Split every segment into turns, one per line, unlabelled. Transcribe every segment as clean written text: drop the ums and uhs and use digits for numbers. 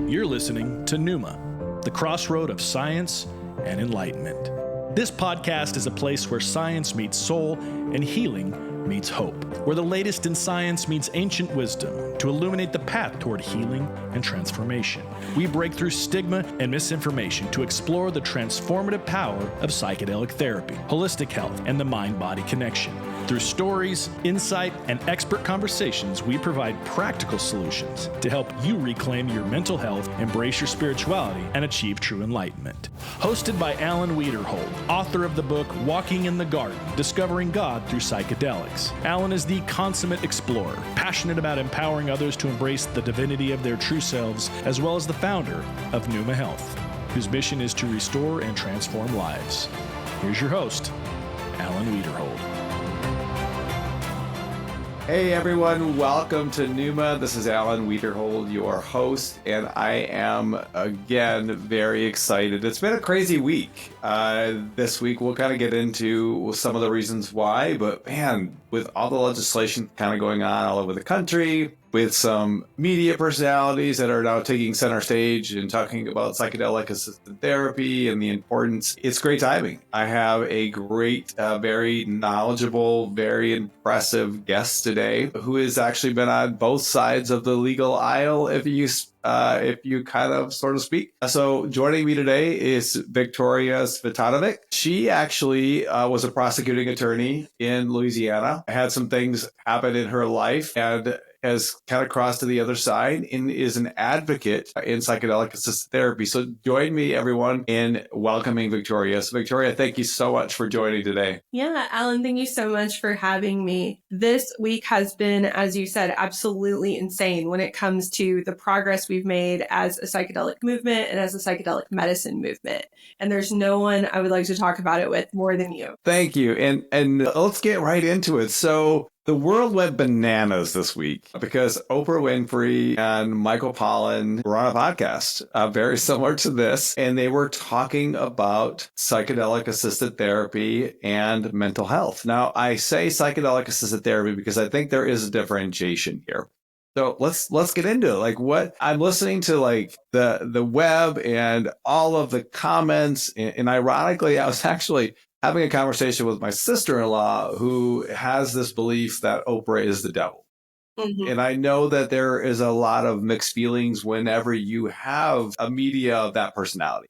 You're listening to Neuma, the Crossroad of Science and Enlightenment. This podcast is a place where science meets soul and healing meets hope, where the latest in science meets ancient wisdom to illuminate the path toward healing and transformation. We break through stigma and misinformation to explore the transformative power of psychedelic therapy, holistic health, and the mind-body connection. Through stories, insight, and expert conversations, we provide practical solutions to help you reclaim your mental health, embrace your spirituality, and achieve true enlightenment. Hosted by Alan Wiederhold, author of the book Walking in the Garden, Discovering God Through Psychedelics. Alan is the consummate explorer, passionate about empowering others to embrace the divinity of their true selves, as well as the founder of Neuma Health, whose mission is to restore and transform lives. Here's your host, Alan Wiederhold.
Hey everyone, welcome to Neuma. This is Alan Wiederhold, your host, and I am again very excited. It's been a crazy week. This week we'll kind of get into some of the reasons why, but man, with all the legislation kind of going on all over the country, with some media personalities that are now taking center stage and talking about psychedelic assisted therapy and the importance. It's great timing. I have a great, very knowledgeable, very impressive guest today who has actually been on both sides of the legal aisle, if you kind of sort of speak. So joining me today is Victoria Cvitanovic. She actually was a prosecuting attorney in Louisiana, had some things happen in her life, and has kind of crossed to the other side and is an advocate in psychedelic assisted therapy. So join me, everyone, in welcoming Victoria. So Victoria, thank you so much for joining today.
Yeah, Alan, thank you so much for having me. This week has been, as you said, absolutely insane when it comes to the progress we've made as a psychedelic movement and as a psychedelic medicine movement. And there's no one I would like to talk about it with more than you.
Thank you. And let's get right into it. So the world went bananas this week because Oprah Winfrey and Michael Pollan were on a podcast very similar to this, and they were talking about psychedelic assisted therapy and mental health. Now, I say psychedelic assisted therapy because I think there is a differentiation here. So let's get into it. Like, what I'm listening to, like the web and all of the comments, and ironically, I was actually having a conversation with my sister-in-law who has this belief that Oprah is the devil. Mm-hmm. And I know that there is a lot of mixed feelings whenever you have a media of that personality.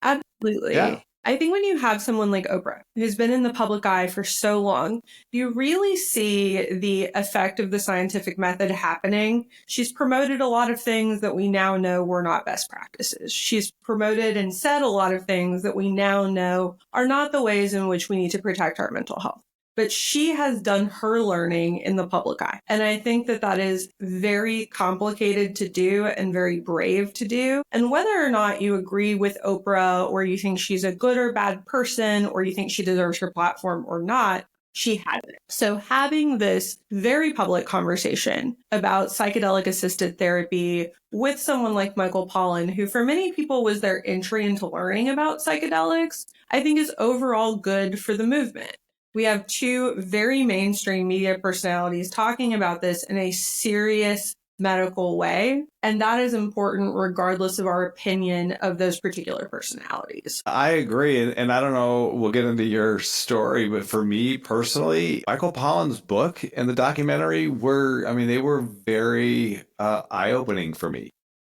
Absolutely.
Yeah.
I think when you have someone like Oprah, who's been in the public eye for so long, you really see the effect of the scientific method happening. She's promoted a lot of things that we now know were not best practices. She's promoted and said a lot of things that we now know are not the ways in which we need to protect our mental health. But she has done her learning in the public eye. And I think that that is very complicated to do and very brave to do. And whether or not you agree with Oprah, or you think she's a good or bad person, or you think she deserves her platform or not, she has it. So having this very public conversation about psychedelic assisted therapy with someone like Michael Pollan, who for many people was their entry into learning about psychedelics, I think is overall good for the movement. We have two very mainstream media personalities talking about this in a serious medical way. And that is important regardless of our opinion of those particular personalities.
I agree. And I don't know, we'll get into your story, but for me personally, Michael Pollan's book and the documentary they were very eye-opening for me.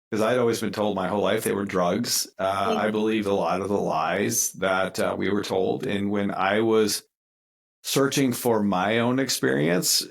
Because I'd always been told my whole life they were drugs. I believed a lot of the lies that we were told. And when I was searching for my own experience,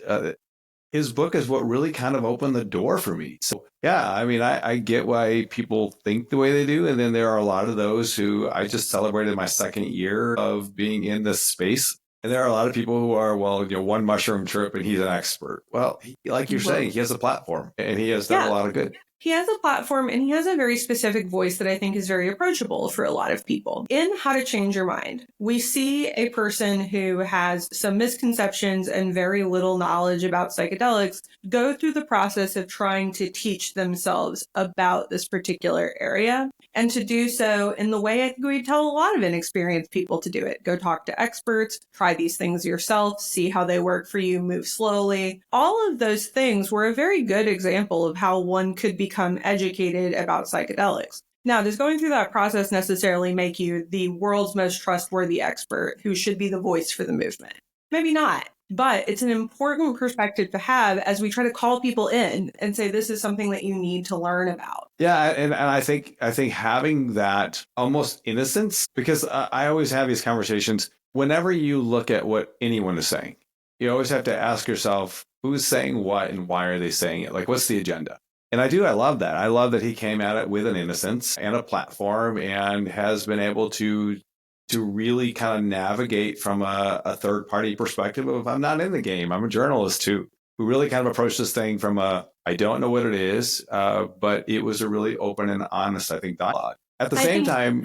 his book is what really kind of opened the door for me. So yeah, I get why people think the way they do. And then there are a lot of those who, I just celebrated my second year of being in this space. And there are a lot of people who are, one mushroom trip and he's an expert. Well, like you're saying, he has a platform and he has done a lot of good.
He has a platform and he has a very specific voice that I think is very approachable for a lot of people. In How to Change Your Mind, we see a person who has some misconceptions and very little knowledge about psychedelics go through the process of trying to teach themselves about this particular area. and to do so in the way I think we tell a lot of inexperienced people to do it. Go talk to experts, try these things yourself, see how they work for you, move slowly. All of those things were a very good example of how one could become educated about psychedelics. Now, does going through that process necessarily make you the world's most trustworthy expert who should be the voice for the movement? Maybe not, but it's an important perspective to have as we try to call people in and say, this is something that you need to learn about.
Yeah, and I think having that almost innocence, because I always have these conversations whenever you look at what anyone is saying, you always have to ask yourself, who's saying what and why are they saying it? Like, what's the agenda? And I love that. I love that he came at it with an innocence and a platform and has been able to really kind of navigate from a third party perspective of, I'm not in the game, I'm a journalist too, who really kind of approached this thing from I don't know what it is, but it was a really open and honest, I think, dialogue. At the same time,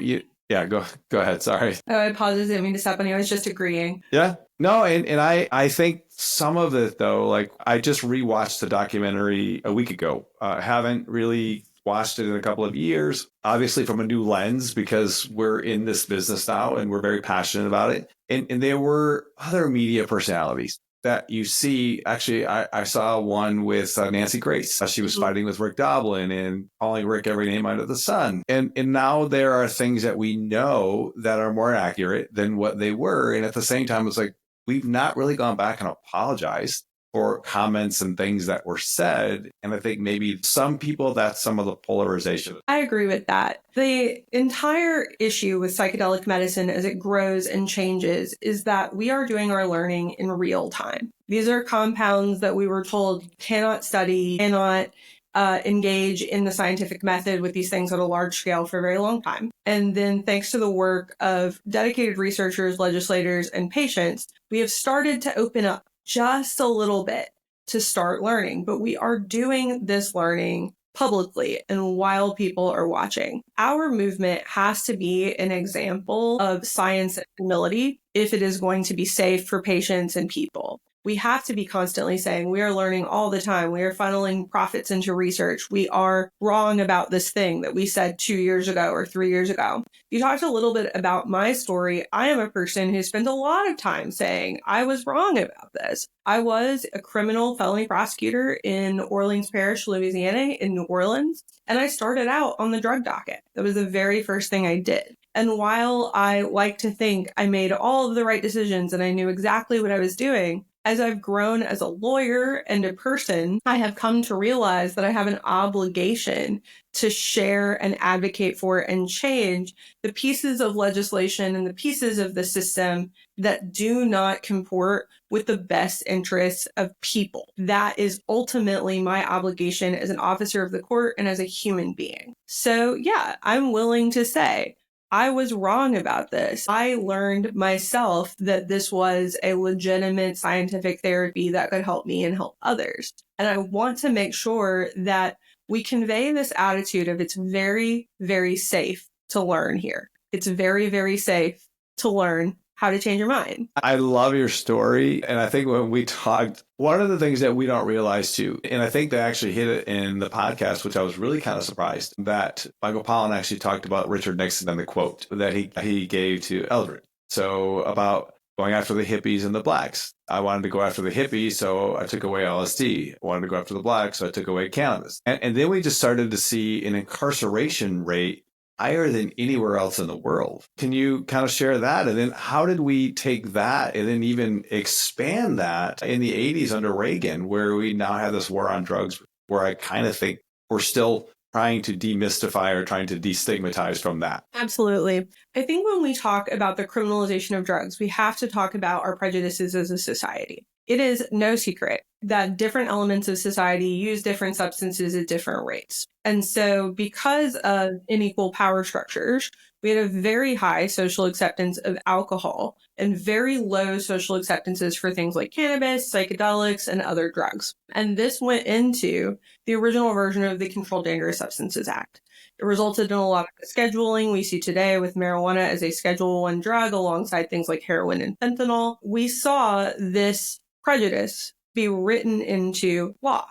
go ahead. Sorry.
Oh, I apologize. I didn't mean to step on you. I was just agreeing.
Yeah. No, and I think some of it, though, like I just rewatched the documentary a week ago. Haven't really watched it in a couple of years, obviously from a new lens, because we're in this business now and we're very passionate about it. And there were other media personalities that you see. Actually, I saw one with Nancy Grace. She was fighting with Rick Doblin and calling Rick every name under the sun. And now there are things that we know that are more accurate than what they were. And at the same time, it's like, we've not really gone back and apologized for comments and things that were said. And I think maybe some people, that's some of the polarization.
I agree with that. The entire issue with psychedelic medicine as it grows and changes is that we are doing our learning in real time. These are compounds that we were told cannot study, cannot engage in the scientific method with these things at a large scale for a very long time. And then thanks to the work of dedicated researchers, legislators, and patients, we have started to open up just a little bit to start learning. But we are doing this learning publicly and while people are watching. Our movement has to be an example of science and humility if it is going to be safe for patients and people. We have to be constantly saying we are learning all the time. We are funneling profits into research. We are wrong about this thing that we said 2 years ago or 3 years ago. You talked a little bit about my story. I am a person who spent a lot of time saying I was wrong about this. I was a criminal felony prosecutor in Orleans Parish, Louisiana, in New Orleans, and I started out on the drug docket. That was the very first thing I did. And while I like to think I made all of the right decisions and I knew exactly what I was doing, as I've grown as a lawyer and a person, I have come to realize that I have an obligation to share and advocate for and change the pieces of legislation and the pieces of the system that do not comport with the best interests of people. That is ultimately my obligation as an officer of the court and as a human being. So yeah, I'm willing to say, I was wrong about this. I learned myself that this was a legitimate scientific therapy that could help me and help others. And I want to make sure that we convey this attitude of it's very, very safe to learn here. It's very, very safe to learn how to change your mind.
I love your story. And I think when we talked, one of the things that we don't realize too, and I think they actually hit it in the podcast, which I was really kind of surprised, that Michael Pollan actually talked about Richard Nixon and the quote that he gave to Eldred. So about going after the hippies and the blacks. I wanted to go after the hippies, so I took away LSD. I wanted to go after the blacks, so I took away cannabis. And then we just started to see an incarceration rate higher than anywhere else in the world. Can you kind of share that? And then how did we take that and then even expand that in the 80s under Reagan, where we now have this war on drugs, where I kind of think we're still trying to demystify or trying to destigmatize from that?
Absolutely. I think when we talk about the criminalization of drugs, we have to talk about our prejudices as a society. It is no secret that different elements of society use different substances at different rates. And so because of unequal power structures, we had a very high social acceptance of alcohol and very low social acceptances for things like cannabis, psychedelics, and other drugs. And this went into the original version of the Controlled Dangerous Substances Act. It resulted in a lot of the scheduling we see today with marijuana as a Schedule I drug alongside things like heroin and fentanyl. We saw this prejudice be written into law.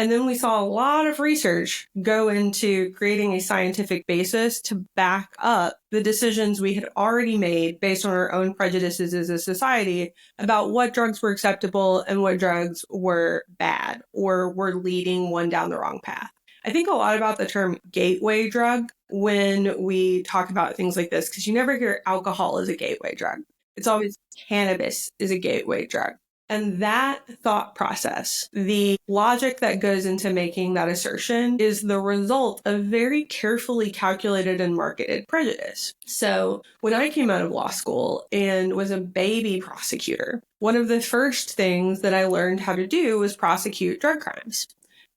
And then we saw a lot of research go into creating a scientific basis to back up the decisions we had already made based on our own prejudices as a society about what drugs were acceptable and what drugs were bad or were leading one down the wrong path. I think a lot about the term gateway drug when we talk about things like this, because you never hear alcohol as a gateway drug. It's always cannabis is a gateway drug. And that thought process, the logic that goes into making that assertion, is the result of very carefully calculated and marketed prejudice. So when I came out of law school and was a baby prosecutor, one of the first things that I learned how to do was prosecute drug crimes.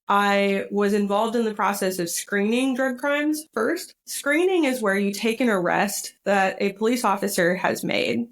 I was involved in the process of screening drug crimes first. Screening is where you take an arrest that a police officer has made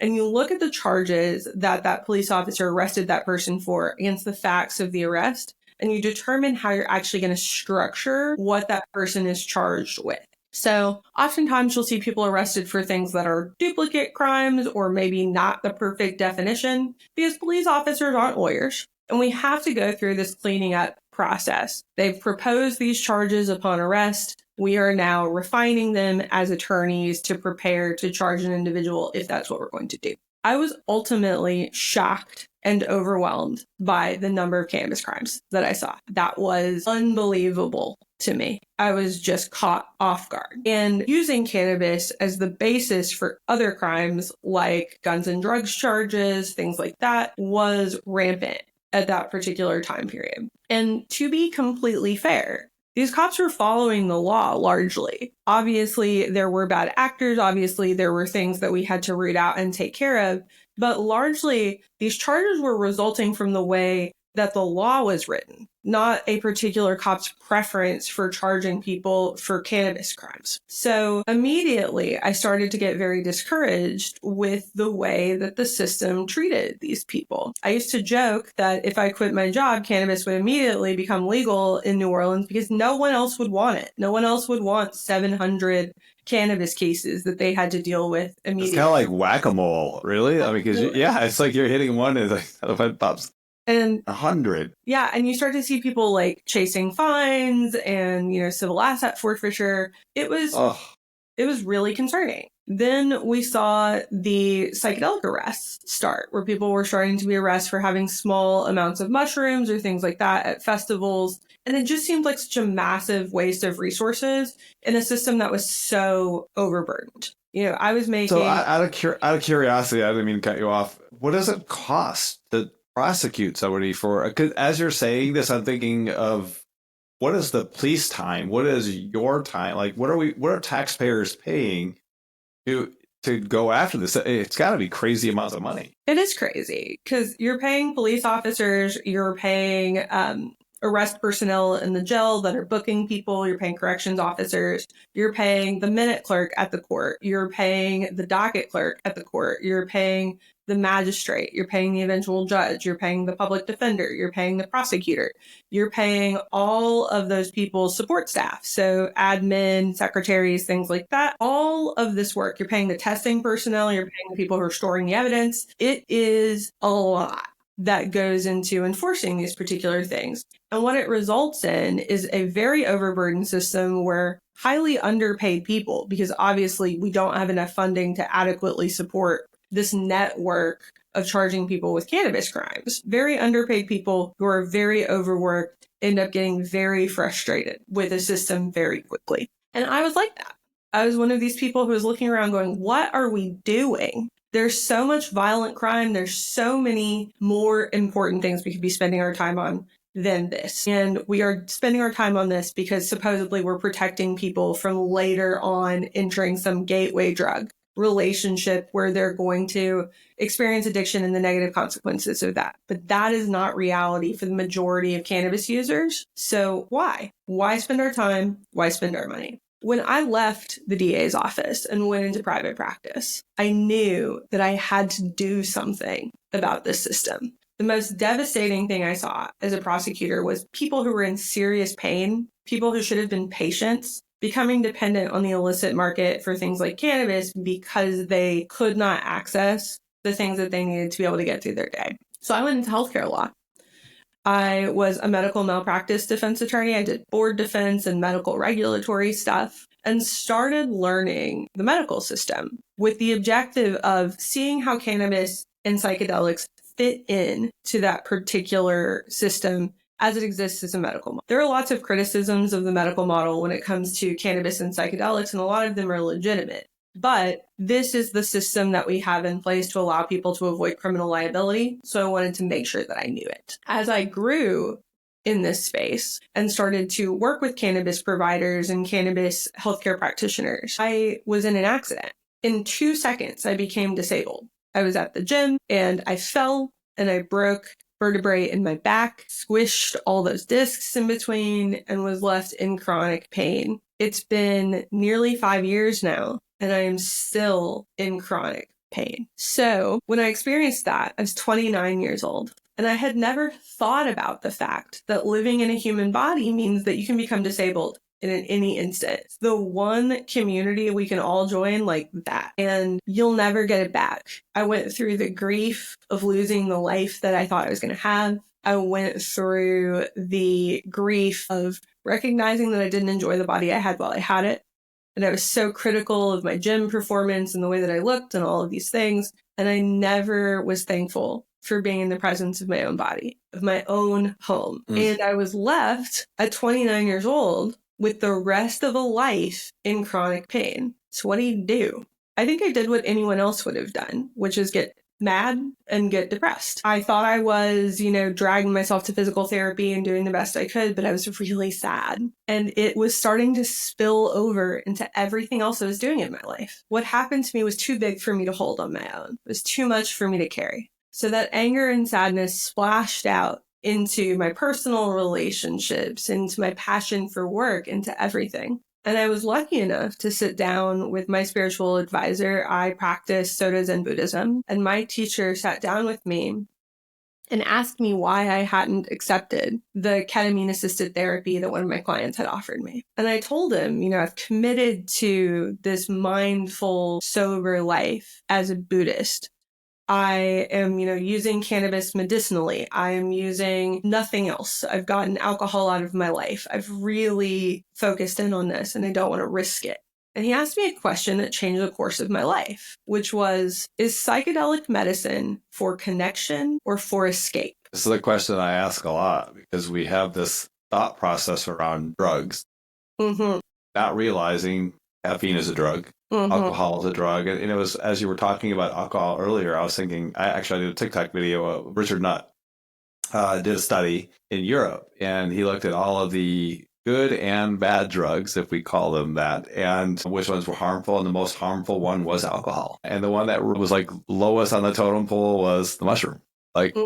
and you look at the charges that police officer arrested that person for against the facts of the arrest, and you determine how you're actually going to structure what that person is charged with. So oftentimes you'll see people arrested for things that are duplicate crimes or maybe not the perfect definition because police officers aren't lawyers. And we have to go through this cleaning up process. They've proposed these charges upon arrest. We are now refining them as attorneys to prepare to charge an individual if that's what we're going to do. I was ultimately shocked and overwhelmed by the number of cannabis crimes that I saw. That was unbelievable to me. I was just caught off guard. And using cannabis as the basis for other crimes like guns and drugs charges, things like that, was rampant at that particular time period. And to be completely fair, these cops were following the law largely. Obviously, there were bad actors. Obviously, there were things that we had to root out and take care of. But largely, these charges were resulting from the way that the law was written, not a particular cop's preference for charging people for cannabis crimes. So immediately, I started to get very discouraged with the way that the system treated these people. I used to joke that if I quit my job, cannabis would immediately become legal in New Orleans because no one else would want it. No one else would want 700 cannabis cases that they had to deal with immediately.
It's kind of like whack-a-mole, really? I mean, because, it's like you're hitting one and it's like, it pops
and
100.
Yeah. And you start to see people like chasing fines and, civil asset forfeiture. It was really concerning. Then we saw the psychedelic arrests start, where people were starting to be arrested for having small amounts of mushrooms or things like that at festivals. And it just seemed like such a massive waste of resources in a system that was so overburdened. I was making...
So out of curiosity, I didn't mean to cut you off. What does it cost to prosecute somebody for? Because as you're saying this, I'm thinking of what is the police time? What is your time? Like, what are taxpayers paying to go after this? It's got to be crazy amounts of money.
It is crazy because you're paying police officers, you're paying arrest personnel in the jail that are booking people, you're paying corrections officers, you're paying the minute clerk at the court, you're paying the docket clerk at the court, you're paying the magistrate, you're paying the eventual judge, you're paying the public defender, you're paying the prosecutor, you're paying all of those people's support staff. So admin, secretaries, things like that. All of this work, you're paying the testing personnel, you're paying the people who are storing the evidence. It is a lot that goes into enforcing these particular things. And what it results in is a very overburdened system where highly underpaid people, because obviously we don't have enough funding to adequately support this network of charging people with cannabis crimes. Very underpaid people who are very overworked end up getting very frustrated with the system very quickly. And I was like that. I was one of these people who was looking around going, what are we doing? There's so much violent crime. There's so many more important things we could be spending our time on than this. And we are spending our time on this because supposedly we're protecting people from later on entering some gateway drug relationship where they're going to experience addiction and the negative consequences of that. But that is not reality for the majority of cannabis users. So why? Why spend our time? Why spend our money? When I left the DA's office and went into private practice, I knew that I had to do something about this system. The most devastating thing I saw as a prosecutor was people who were in serious pain, people who should have been patients, becoming dependent on the illicit market for things like cannabis because they could not access the things that they needed to be able to get through their day. So I went into healthcare law. I was a medical malpractice defense attorney. I did board defense and medical regulatory stuff and started learning the medical system with the objective of seeing how cannabis and psychedelics fit in to that particular system as it exists as a medical model. There are lots of criticisms of the medical model when it comes to cannabis and psychedelics, and a lot of them are legitimate. But this is the system that we have in place to allow people to avoid criminal liability. So I wanted to make sure that I knew it. As I grew in this space and started to work with cannabis providers and cannabis healthcare practitioners, I was in an accident. In 2 seconds, I became disabled. I was at the gym and I fell and I broke vertebrae in my back, squished all those discs in between, and was left in chronic pain. It's been nearly 5 years now, and I am still in chronic pain. So when I experienced that, I was 29 years old, and I had never thought about the fact that living in a human body means that you can become disabled in any instant. The one community we can all join like that, and you'll never get it back. I went through the grief of losing the life that I thought I was going to have. I went through the grief of recognizing that I didn't enjoy the body I had while I had it. And I was so critical of my gym performance and the way that I looked and all of these things. And I never was thankful for being in the presence of my own body, of my own home. And I was left at 29 years old with the rest of a life in chronic pain. So what do you do? I think I did what anyone else would have done, which is get mad and get depressed. I thought I was, dragging myself to physical therapy and doing the best I could, but I was really sad. And it was starting to spill over into everything else I was doing in my life. What happened to me was too big for me to hold on my own. It was too much for me to carry. So that anger and sadness splashed out into my personal relationships, into my passion for work, into everything. And I was lucky enough to sit down with my spiritual advisor. I practice Soto Zen Buddhism, and my teacher sat down with me and asked me why I hadn't accepted the ketamine-assisted therapy that one of my clients had offered me. And I told him, I've committed to this mindful, sober life as a Buddhist. I am, using cannabis medicinally. I am using nothing else. I've gotten alcohol out of my life. I've really focused in on this and I don't want to risk it. And he asked me a question that changed the course of my life, which was, is psychedelic medicine for connection or for escape?
This is a question I ask a lot because we have this thought process around drugs, not realizing caffeine is a drug. Alcohol is a drug. And it was, as you were talking about alcohol earlier, I was thinking, I did a TikTok video. Richard Nutt did a study in Europe, and he looked at all of the good and bad drugs, if we call them that, and which ones were harmful. And the most harmful one was alcohol. And the one that was like lowest on the totem pole was the mushroom. Like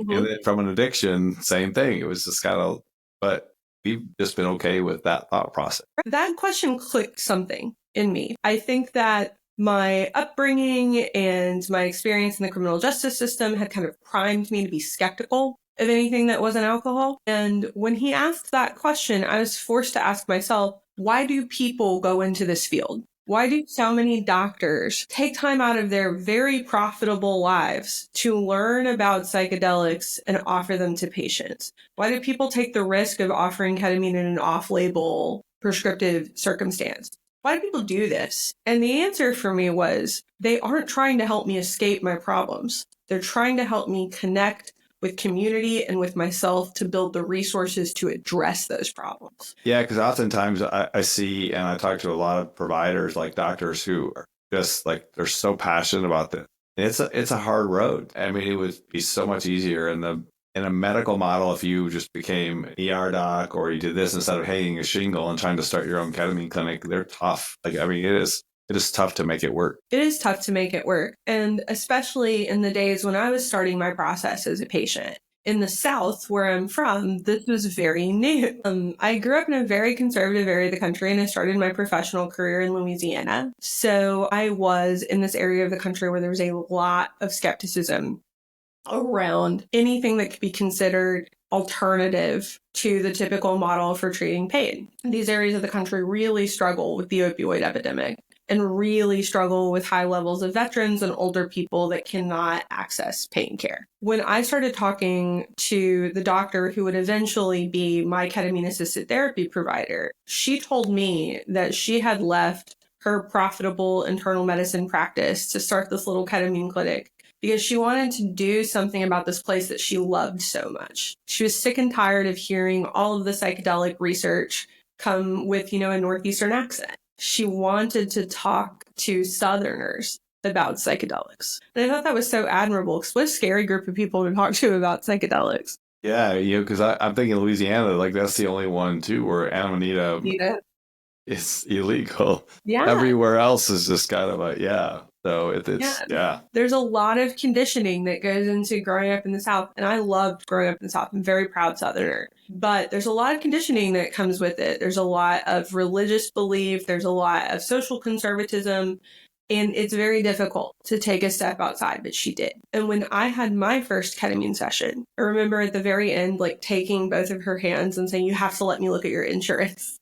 from an addiction, same thing. It was just kind of, but we've just been okay with that thought process.
That question clicked something in me. I think that my upbringing and my experience in the criminal justice system had kind of primed me to be skeptical of anything that wasn't alcohol. And when he asked that question, I was forced to ask myself, why do people go into this field? Why do so many doctors take time out of their very profitable lives to learn about psychedelics and offer them to patients? Why do people take the risk of offering ketamine in an off-label prescriptive circumstance? Why do people do this? And the answer for me was, they aren't trying to help me escape my problems. They're trying to help me connect with community and with myself to build the resources to address those problems.
Yeah, because oftentimes I see, and I talk to a lot of providers, like doctors, who are just like, they're so passionate about this. And it's a hard road. I mean, it would be so much easier in a medical model if you just became an ER doc, or you did this instead of hanging a shingle and trying to start your own ketamine clinic. They're tough. It is tough to make it work. It is tough to make it work.
And especially in the days when I was starting my process as a patient. In the South, where I'm from, this was very new. I grew up in a very conservative area of the country, and I started my professional career in Louisiana. So I was in this area of the country where there was a lot of skepticism around anything that could be considered alternative to the typical model for treating pain. These areas of the country really struggle with the opioid epidemic. and really struggle with high levels of veterans and older people that cannot access pain care. When I started talking to the doctor who would eventually be my ketamine-assisted therapy provider, she told me that she had left her profitable internal medicine practice to start this little ketamine clinic because she wanted to do something about this place that she loved so much. She was sick and tired of hearing all of the psychedelic research come with, a Northeastern accent. She wanted to talk to Southerners about psychedelics. And I thought that was so admirable because what a scary group of people to talk to about psychedelics.
Yeah, because I'm thinking Louisiana, like that's the only one too where Amanita is illegal.
Yeah.
Everywhere else is just kind of So it's.
There's a lot of conditioning that goes into growing up in the South. And I loved growing up in the South. I'm a very proud Southerner. But there's a lot of conditioning that comes with it. There's a lot of religious belief. There's a lot of social conservatism. And it's very difficult to take a step outside, but she did. And when I had my first ketamine session, I remember at the very end, taking both of her hands and saying, you have to let me look at your insurance.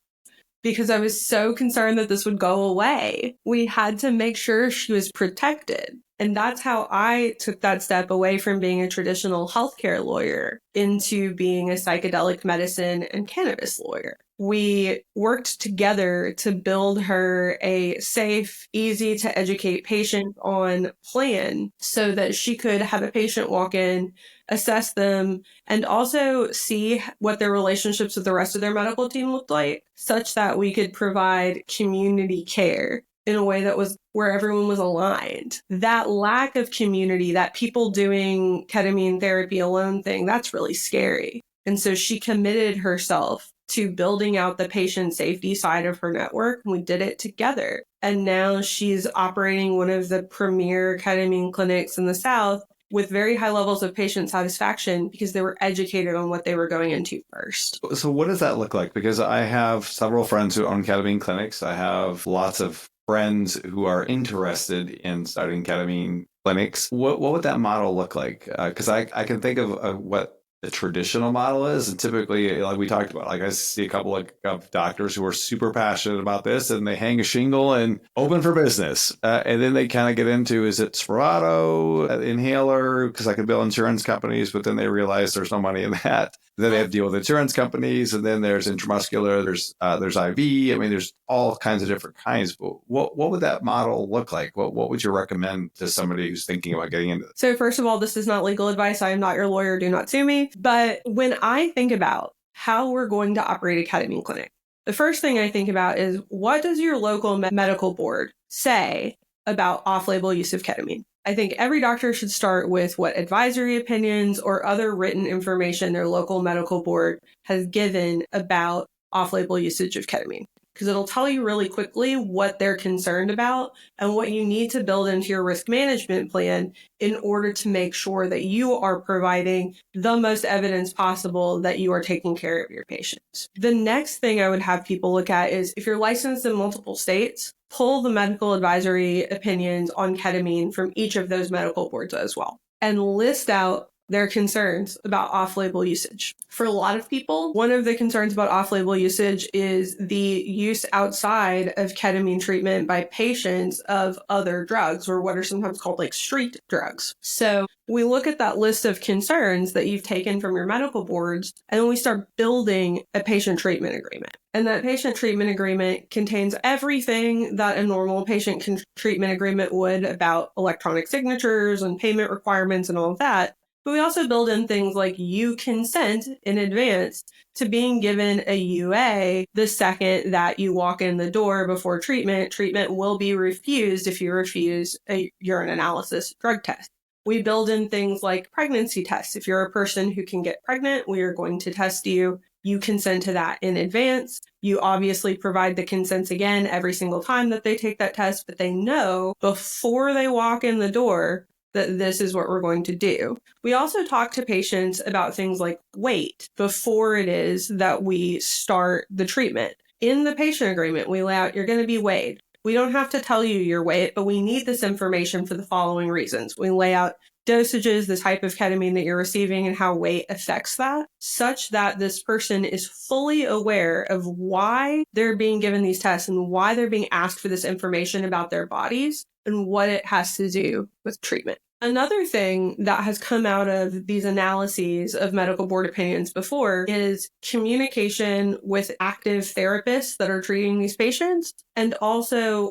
Because I was so concerned that this would go away. We had to make sure she was protected. And that's how I took that step away from being a traditional healthcare lawyer into being a psychedelic medicine and cannabis lawyer. We worked together to build her a safe, easy to educate patient on plan so that she could have a patient walk in, assess them, and also see what their relationships with the rest of their medical team looked like, such that we could provide community care in a way that was where everyone was aligned. That lack of community, that people doing ketamine therapy alone thing, that's really scary. And so she committed herself to building out the patient safety side of her network, and we did it together. And now she's operating one of the premier ketamine clinics in the South with very high levels of patient satisfaction because they were educated on what they were going into first.
So what does that look like? Because I have several friends who own ketamine clinics. I have lots of friends who are interested in starting ketamine clinics. What would that model look like? Because I can think of what the traditional model is. And typically, like we talked about, I see a couple of doctors who are super passionate about this and they hang a shingle and open for business. And then they kind of get into, is it Serato, inhaler? Because I could bill insurance companies, but then they realize there's no money in that. Then they have to deal with insurance companies. And then there's intramuscular, there's IV. I mean, there's all kinds of different kinds. But what would that model look like? What would you recommend to somebody who's thinking about getting into this?
So first of all, this is not legal advice. I am not your lawyer. Do not sue me. But when I think about how we're going to operate a ketamine clinic, the first thing I think about is what does your local medical board say about off-label use of ketamine? I think every doctor should start with what advisory opinions or other written information their local medical board has given about off-label usage of ketamine, because it'll tell you really quickly what they're concerned about and what you need to build into your risk management plan in order to make sure that you are providing the most evidence possible that you are taking care of your patients. The next thing I would have people look at is if you're licensed in multiple states, pull the medical advisory opinions on ketamine from each of those medical boards as well, and list out their concerns about off-label usage. For a lot of people, one of the concerns about off-label usage is the use outside of ketamine treatment by patients of other drugs, or what are sometimes called street drugs. So we look at that list of concerns that you've taken from your medical boards, and then we start building a patient treatment agreement. And that patient treatment agreement contains everything that a normal patient treatment agreement would about electronic signatures and payment requirements and all of that. But we also build in things like you consent in advance to being given a UA the second that you walk in the door before treatment. Treatment will be refused if you refuse a urine analysis drug test. We build in things like pregnancy tests. If you're a person who can get pregnant, we are going to test you. You consent to that in advance. You obviously provide the consents again every single time that they take that test, but they know before they walk in the door that this is what we're going to do. We also talk to patients about things like weight before it is that we start the treatment. In the patient agreement, we lay out, you're going to be weighed. We don't have to tell you your weight, but we need this information for the following reasons. We lay out dosages, the type of ketamine that you're receiving, and how weight affects that, such that this person is fully aware of why they're being given these tests and why they're being asked for this information about their bodies and what it has to do with treatment. Another thing that has come out of these analyses of medical board opinions before is communication with active therapists that are treating these patients, and also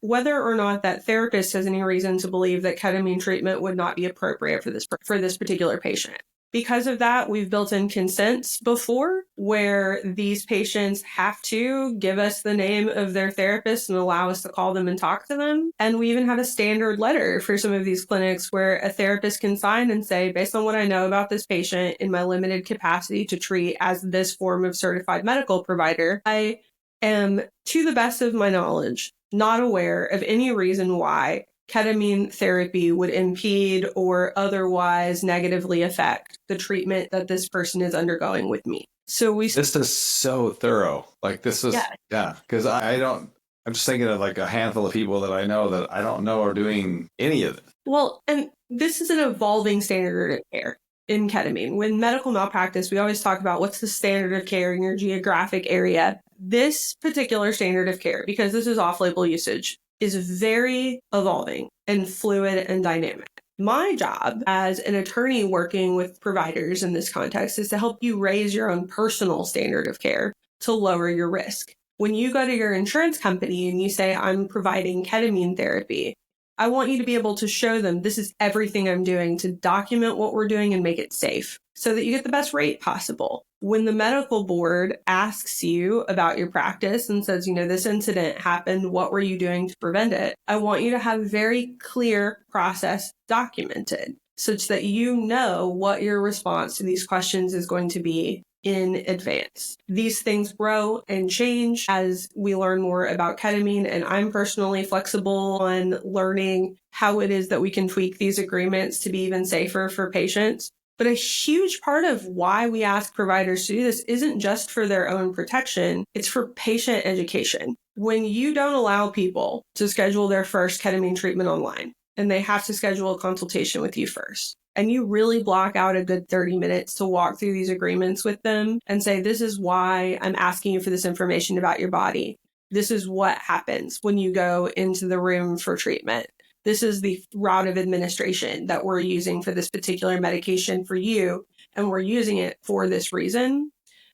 whether or not that therapist has any reason to believe that ketamine treatment would not be appropriate for this particular patient. Because of that, we've built in consents before where these patients have to give us the name of their therapist and allow us to call them and talk to them. And we even have a standard letter for some of these clinics where a therapist can sign and say, based on what I know about this patient in my limited capacity to treat as this form of certified medical provider, I am, to the best of my knowledge, not aware of any reason why ketamine therapy would impede or otherwise negatively affect the treatment that this person is undergoing with me. So
this is so thorough. Like this is, because I'm just thinking of like a handful of people that I know that I don't know are doing any of it.
Well, and this is an evolving standard of care in ketamine. When medical malpractice, we always talk about what's the standard of care in your geographic area. This particular standard of care, because this is off-label usage, is very evolving and fluid and dynamic. My job as an attorney working with providers in this context is to help you raise your own personal standard of care to lower your risk. When you go to your insurance company and you say, I'm providing ketamine therapy, I want you to be able to show them this is everything I'm doing to document what we're doing and make it safe so that you get the best rate possible. When the medical board asks you about your practice and says, this incident happened, what were you doing to prevent it? I want you to have very clear process documented such that you know what your response to these questions is going to be in advance. These things grow and change as we learn more about ketamine, and I'm personally flexible on learning how it is that we can tweak these agreements to be even safer for patients. But a huge part of why we ask providers to do this isn't just for their own protection, it's for patient education. When you don't allow people to schedule their first ketamine treatment online, and they have to schedule a consultation with you first, and you really block out a good 30 minutes to walk through these agreements with them and say, this is why I'm asking you for this information about your body. This is what happens when you go into the room for treatment. This is the route of administration that we're using for this particular medication for you, and we're using it for this reason.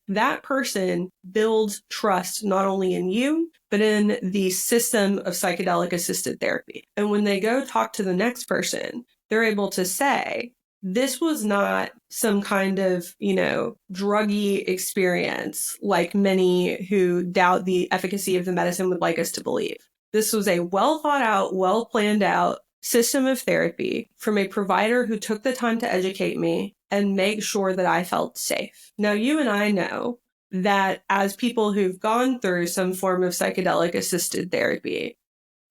That person builds trust not only in you, but in the system of psychedelic assisted therapy. And when they go talk to the next person, they're able to say, this was not some kind of, druggy experience like many who doubt the efficacy of the medicine would like us to believe. This was a well thought out, well planned out system of therapy from a provider who took the time to educate me and make sure that I felt safe. Now, you and I know that as people who've gone through some form of psychedelic assisted therapy,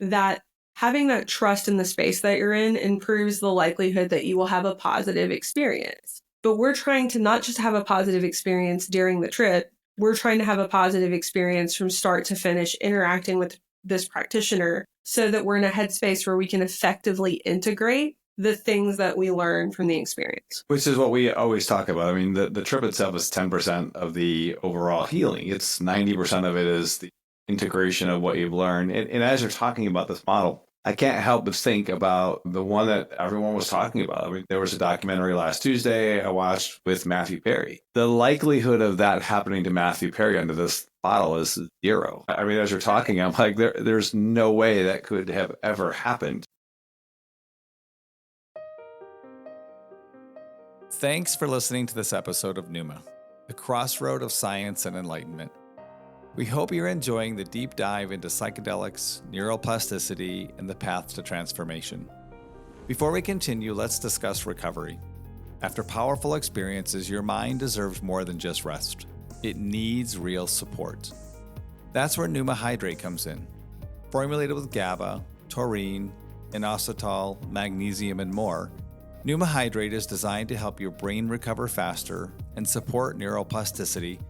that having that trust in the space that you're in improves the likelihood that you will have a positive experience. But we're trying to not just have a positive experience during the trip, we're trying to have a positive experience from start to finish interacting with this practitioner so that we're in a headspace where we can effectively integrate the things that we learn from the experience.
Which is what we always talk about. I mean, the trip itself is 10% of the overall healing. It's 90% of it is the integration of what you've learned. And as you're talking about this model, I can't help but think about the one that everyone was talking about. I mean, there was a documentary last Tuesday I watched with Matthew Perry. The likelihood of that happening to Matthew Perry under this model is zero. I mean, as you're talking, I'm like, there's no way that could have ever happened.
Thanks for listening to this episode of Neuma, the Crossroad of Science and Enlightenment. We hope you're enjoying the deep dive into psychedelics, neuroplasticity, and the path to transformation. Before we continue, let's discuss recovery. After powerful experiences, your mind deserves more than just rest. It needs real support. That's where Neuma Hydrate comes in. Formulated with GABA, taurine, inositol, magnesium, and more, Neuma Hydrate is designed to help your brain recover faster and support neuroplasticity,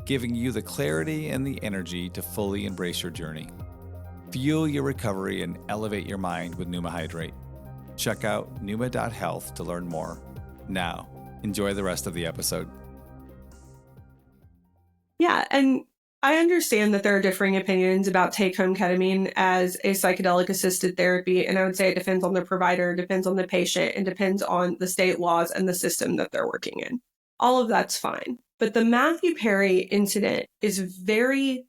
giving you the clarity and the energy to fully embrace your journey. Fuel your recovery and elevate your mind with Neuma Hydrate. Check out neuma.health to learn more. Now, enjoy the rest of the episode.
Yeah, and I understand that there are differing opinions about take-home ketamine as a psychedelic-assisted therapy, and I would say it depends on the provider, depends on the patient, and depends on the state laws and the system that they're working in. All of that's fine. But the Matthew Perry incident is very,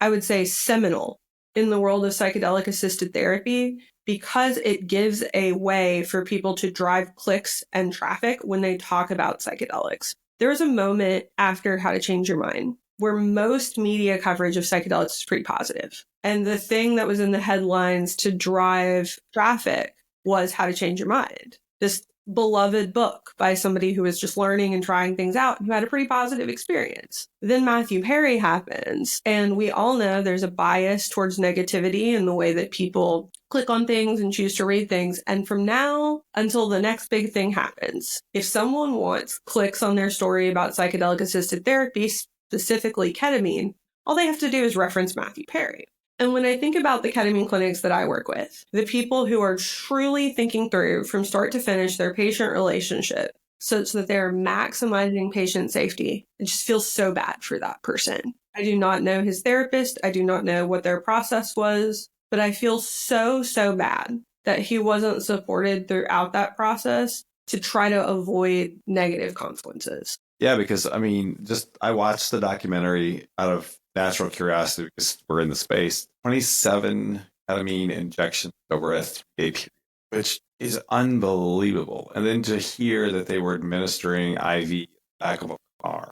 I would say, seminal in the world of psychedelic-assisted therapy because it gives a way for people to drive clicks and traffic when they talk about psychedelics. There was a moment after How to Change Your Mind where most media coverage of psychedelics is pretty positive. And the thing that was in the headlines to drive traffic was How to Change Your Mind, this beloved book by somebody who was just learning and trying things out, who had a pretty positive experience. Then Matthew Perry happens, and we all know there's a bias towards negativity in the way that people click on things and choose to read things. And from now until the next big thing happens, if someone wants clicks on their story about psychedelic-assisted therapy, specifically ketamine, all they have to do is reference Matthew Perry. And when I think about the ketamine clinics that I work with, the people who are truly thinking through from start to finish their patient relationship such that they're maximizing patient safety, it just feels so bad for that person. I do not know his therapist. I do not know what their process was, but I feel so bad that he wasn't supported throughout that process to try to avoid negative consequences.
Yeah, because I watched the documentary out of natural curiosity because we're in the space. 27 ketamine injections over a 3-day period, which is unbelievable. And then to hear that they were administering IV back of a car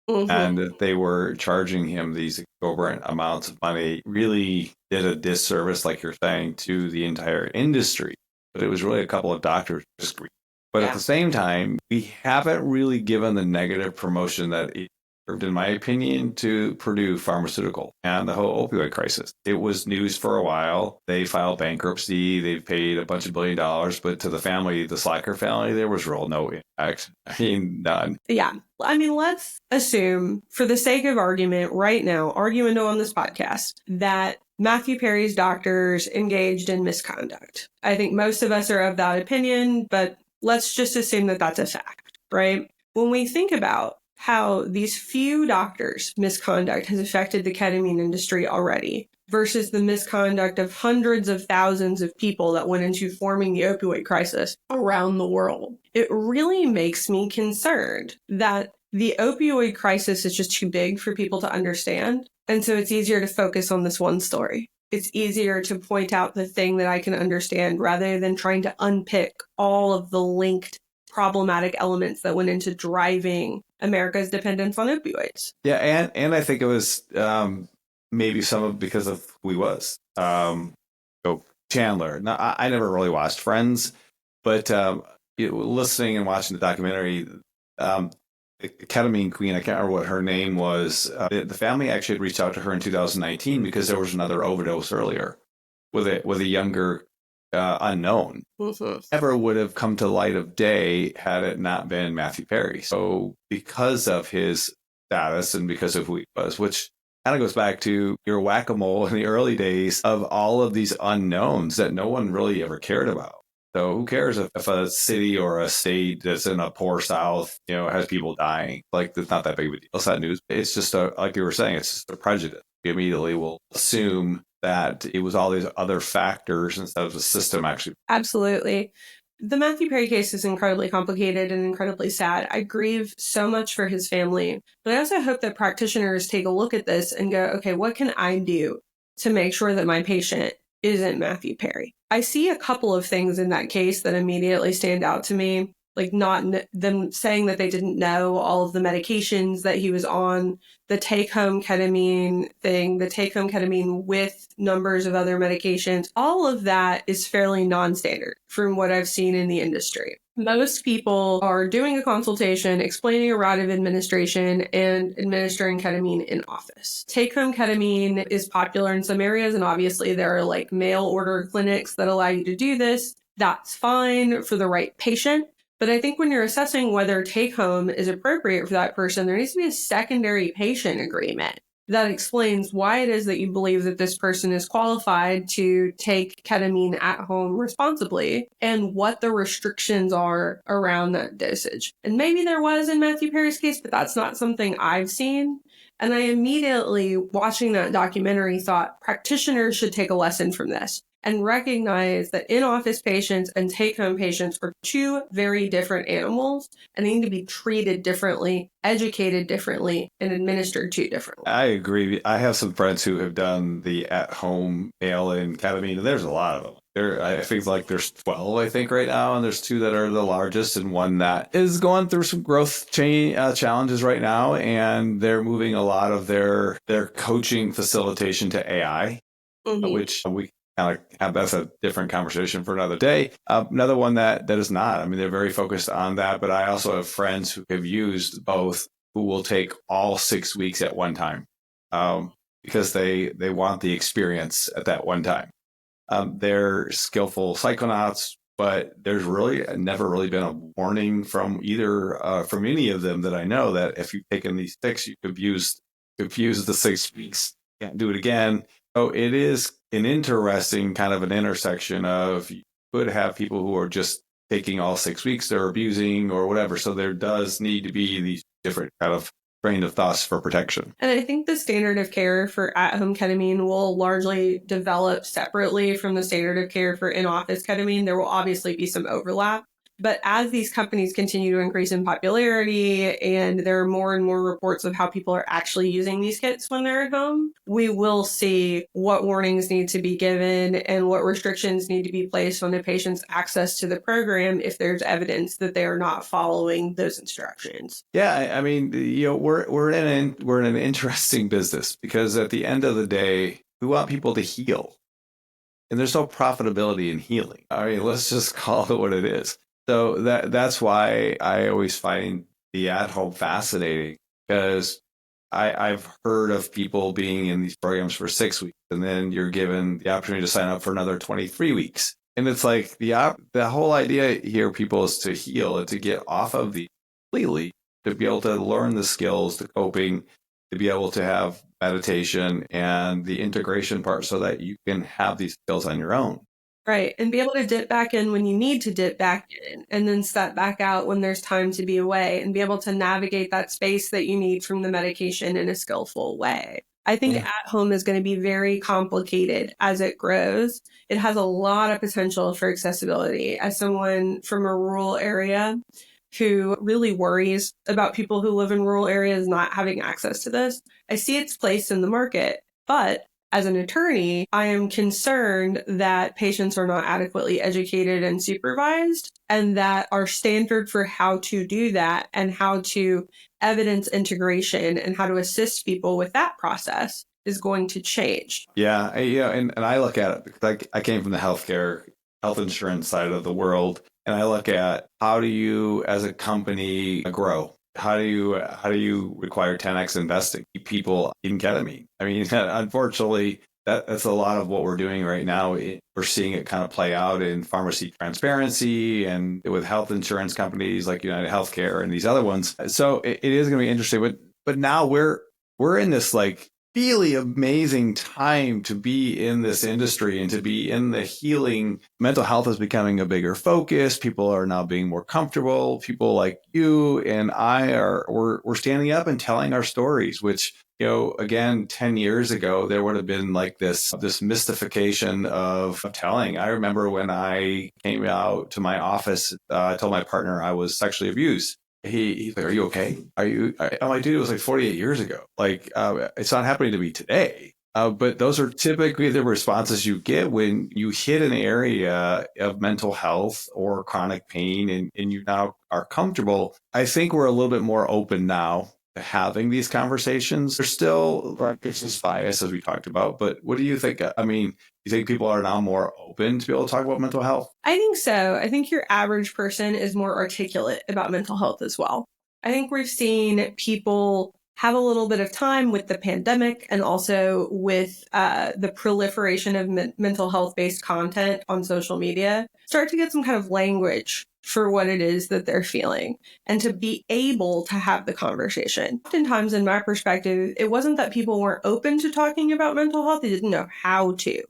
and that they were charging him these exorbitant amounts of money really did a disservice, like you're saying, to the entire industry. But it was really a couple of doctors just. But at the same time, we haven't really given the negative promotion that it served, in my opinion, to Purdue Pharmaceutical and the whole opioid crisis. It was news for a while. They filed bankruptcy. They paid a bunch of $1 billion. But to the family, the Slacker family, there was real no impact. None.
Yeah. Let's assume, for the sake of argument right now, arguendo on this podcast, that Matthew Perry's doctors engaged in misconduct. I think most of us are of that opinion, but let's just assume that that's a fact, right? When we think about how these few doctors' misconduct has affected the ketamine industry already versus the misconduct of hundreds of thousands of people that went into forming the opioid crisis around the world, it really makes me concerned that the opioid crisis is just too big for people to understand. And so it's easier to focus on this one story. It's easier to point out the thing that I can understand rather than trying to unpick all of the linked problematic elements that went into driving America's dependence on opioids.
Yeah, and I think it was maybe because of who he was. Chandler. Now, I never really watched Friends, but listening and watching the documentary, the ketamine queen, I can't remember what her name was. The family actually had reached out to her in 2019 because there was another overdose earlier with a younger unknown. Never would have come to light of day had it not been Matthew Perry. So because of his status and because of who he was, which kind of goes back to your whack-a-mole in the early days of all of these unknowns that no one really ever cared about. So who cares if a city or a state that's in a poor South, has people dying? Like, it's not that big of a deal. It's not news. It's just like you were saying, it's just a prejudice. We immediately will assume that it was all these other factors instead of the system actually.
Absolutely. The Matthew Perry case is incredibly complicated and incredibly sad. I grieve so much for his family, but I also hope that practitioners take a look at this and go, okay, what can I do to make sure that my patient isn't Matthew Perry? I see a couple of things in that case that immediately stand out to me, like them saying that they didn't know all of the medications that he was on, the take-home ketamine thing, the take-home ketamine with numbers of other medications. All of that is fairly non-standard from what I've seen in the industry. Most people are doing a consultation, explaining a route of administration, and administering ketamine in office. Take-home ketamine is popular in some areas, and obviously there are like mail order clinics that allow you to do this. That's fine for the right patient. But I think when you're assessing whether take-home is appropriate for that person, there needs to be a secondary patient agreement that explains why it is that you believe that this person is qualified to take ketamine at home responsibly and what the restrictions are around that dosage. And maybe there was in Matthew Perry's case, but that's not something I've seen. And I immediately, watching that documentary, thought practitioners should take a lesson from this and recognize that in-office patients and take-home patients are two very different animals and they need to be treated differently, educated differently, and administered to differently.
I agree. I have some friends who have done the at-home mail-in ketamine, and there's a lot of them. I think there's 12, I think, right now, and there's 2 that are the largest, and one that is going through some growth challenges right now, and they're moving a lot of their coaching facilitation to AI, which we kind of have. That's a different conversation for another day. Another one that is not. I mean, they're very focused on that, but I also have friends who have used both, who will take all 6 weeks at one time because they want the experience at that one time. They're skillful psychonauts, but there's really never really been a warning from either from any of them that I know that if you've taken these 6, you could use the 6 weeks, can't do it again. So it is an interesting kind of an intersection of, you could have people who are just taking all 6 weeks, they're abusing or whatever. So there does need to be these different kind of train of thoughts for protection.
And I think the standard of care for at-home ketamine will largely develop separately from the standard of care for in-office ketamine. There will obviously be some overlap. But as these companies continue to increase in popularity and there are more and more reports of how people are actually using these kits when they're at home, we will see what warnings need to be given and what restrictions need to be placed on the patient's access to the program if there's evidence that they are not following those instructions.
Yeah, I mean, we're in an interesting business because at the end of the day, we want people to heal. And there's no profitability in healing. I mean, let's just call it what it is. So that's why I always find the at-home fascinating, because I've heard of people being in these programs for 6 weeks, and then you're given the opportunity to sign up for another 23 weeks. And it's like the whole idea here, people, is to heal and to get off of these completely, to be able to learn the skills, the coping, to be able to have meditation and the integration part so that you can have these skills on your own.
Right. And be able to dip back in when you need to dip back in and then step back out when there's time to be away and be able to navigate that space that you need from the medication in a skillful way. I think at home is going to be very complicated as it grows. It has a lot of potential for accessibility. As someone from a rural area who really worries about people who live in rural areas not having access to this, I see its place in the market. But as an attorney, I am concerned that patients are not adequately educated and supervised, and that our standard for how to do that and how to evidence integration and how to assist people with that process is going to change.
Yeah, and I look at it because I came from the health insurance side of the world, and I look at, how do you, as a company, grow? How do you require 10x investing, keep people in ketamine? I mean, unfortunately, that's a lot of what we're doing right now. We're seeing it kind of play out in pharmacy transparency and with health insurance companies like United Healthcare and these other ones. So it is going to be interesting. But now we're in this like really amazing time to be in this industry and to be in the healing. Mental health is becoming a bigger focus. People are now being more comfortable. People like you and I we're standing up and telling our stories, which, again, 10 years ago, there would have been like this mystification of telling. I remember when I came out to my office, I told my partner I was sexually abused. He's like, "Are you okay? I'm like, dude, it was like 48 years ago. Like, it's not happening to me today." But those are typically the responses you get when you hit an area of mental health or chronic pain and you now are comfortable. I think we're a little bit more open now to having these conversations. There's still this bias, as we talked about, but what do you think? I mean, you think people are now more open to be able to talk about mental health?
I think so. I think your average person is more articulate about mental health as well. I think we've seen people have a little bit of time with the pandemic and also with the proliferation of mental health-based content on social media, start to get some kind of language for what it is that they're feeling and to be able to have the conversation. Oftentimes, in my perspective, it wasn't that people weren't open to talking about mental health, they didn't know how to.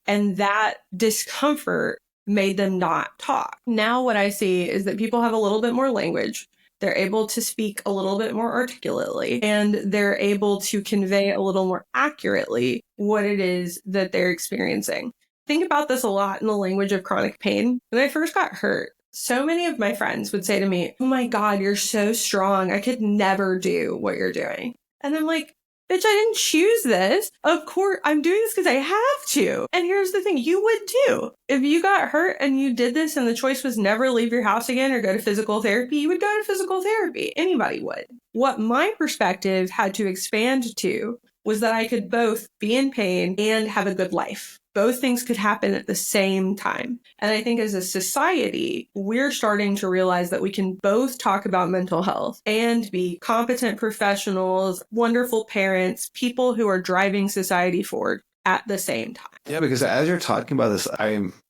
And that discomfort made them not talk. Now what I see is that people have a little bit more language. They're able to speak a little bit more articulately, and they're able to convey a little more accurately what it is that they're experiencing. Think about this a lot in the language of chronic pain. When I first got hurt, so many of my friends would say to me, "Oh my God, you're so strong. I could never do what you're doing." And I'm like, bitch, I didn't choose this. Of course, I'm doing this because I have to. And here's the thing, you would too. If you got hurt and you did this and the choice was never leave your house again or go to physical therapy, you would go to physical therapy. Anybody would. What my perspective had to expand to was that I could both be in pain and have a good life. Both things could happen at the same time. And I think as a society, we're starting to realize that we can both talk about mental health and be competent professionals, wonderful parents, people who are driving society forward at the same time.
Yeah, because as you're talking about this,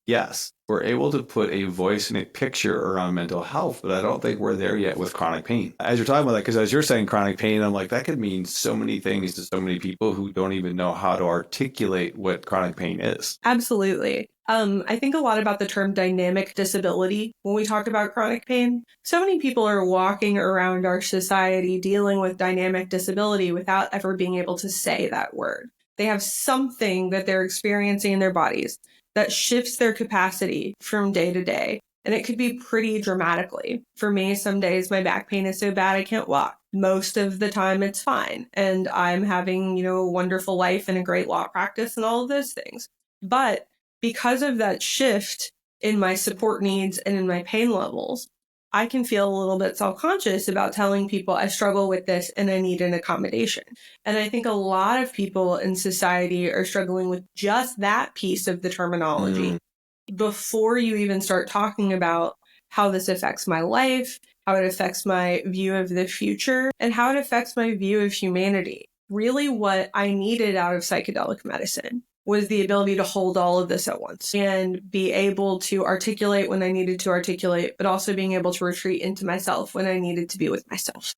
yes, we're able to put a voice and a picture around mental health, but I don't think we're there yet with chronic pain. As you're talking about that, because as you're saying chronic pain, I'm like, that could mean so many things to so many people who don't even know how to articulate what chronic pain is.
Absolutely. I think a lot about the term dynamic disability when we talk about chronic pain. So many people are walking around our society dealing with dynamic disability without ever being able to say that word. They have something that they're experiencing in their bodies that shifts their capacity from day to day. And it could be pretty dramatically. For me, some days my back pain is so bad I can't walk. Most of the time it's fine. And I'm having, a wonderful life and a great law practice and all of those things. But because of that shift in my support needs and in my pain levels, I can feel a little bit self-conscious about telling people I struggle with this and I need an accommodation. And I think a lot of people in society are struggling with just that piece of the terminology before you even start talking about how this affects my life, how it affects my view of the future, and how it affects my view of humanity. Really what I needed out of psychedelic medicine was the ability to hold all of this at once and be able to articulate when I needed to articulate, but also being able to retreat into myself when I needed to be with myself.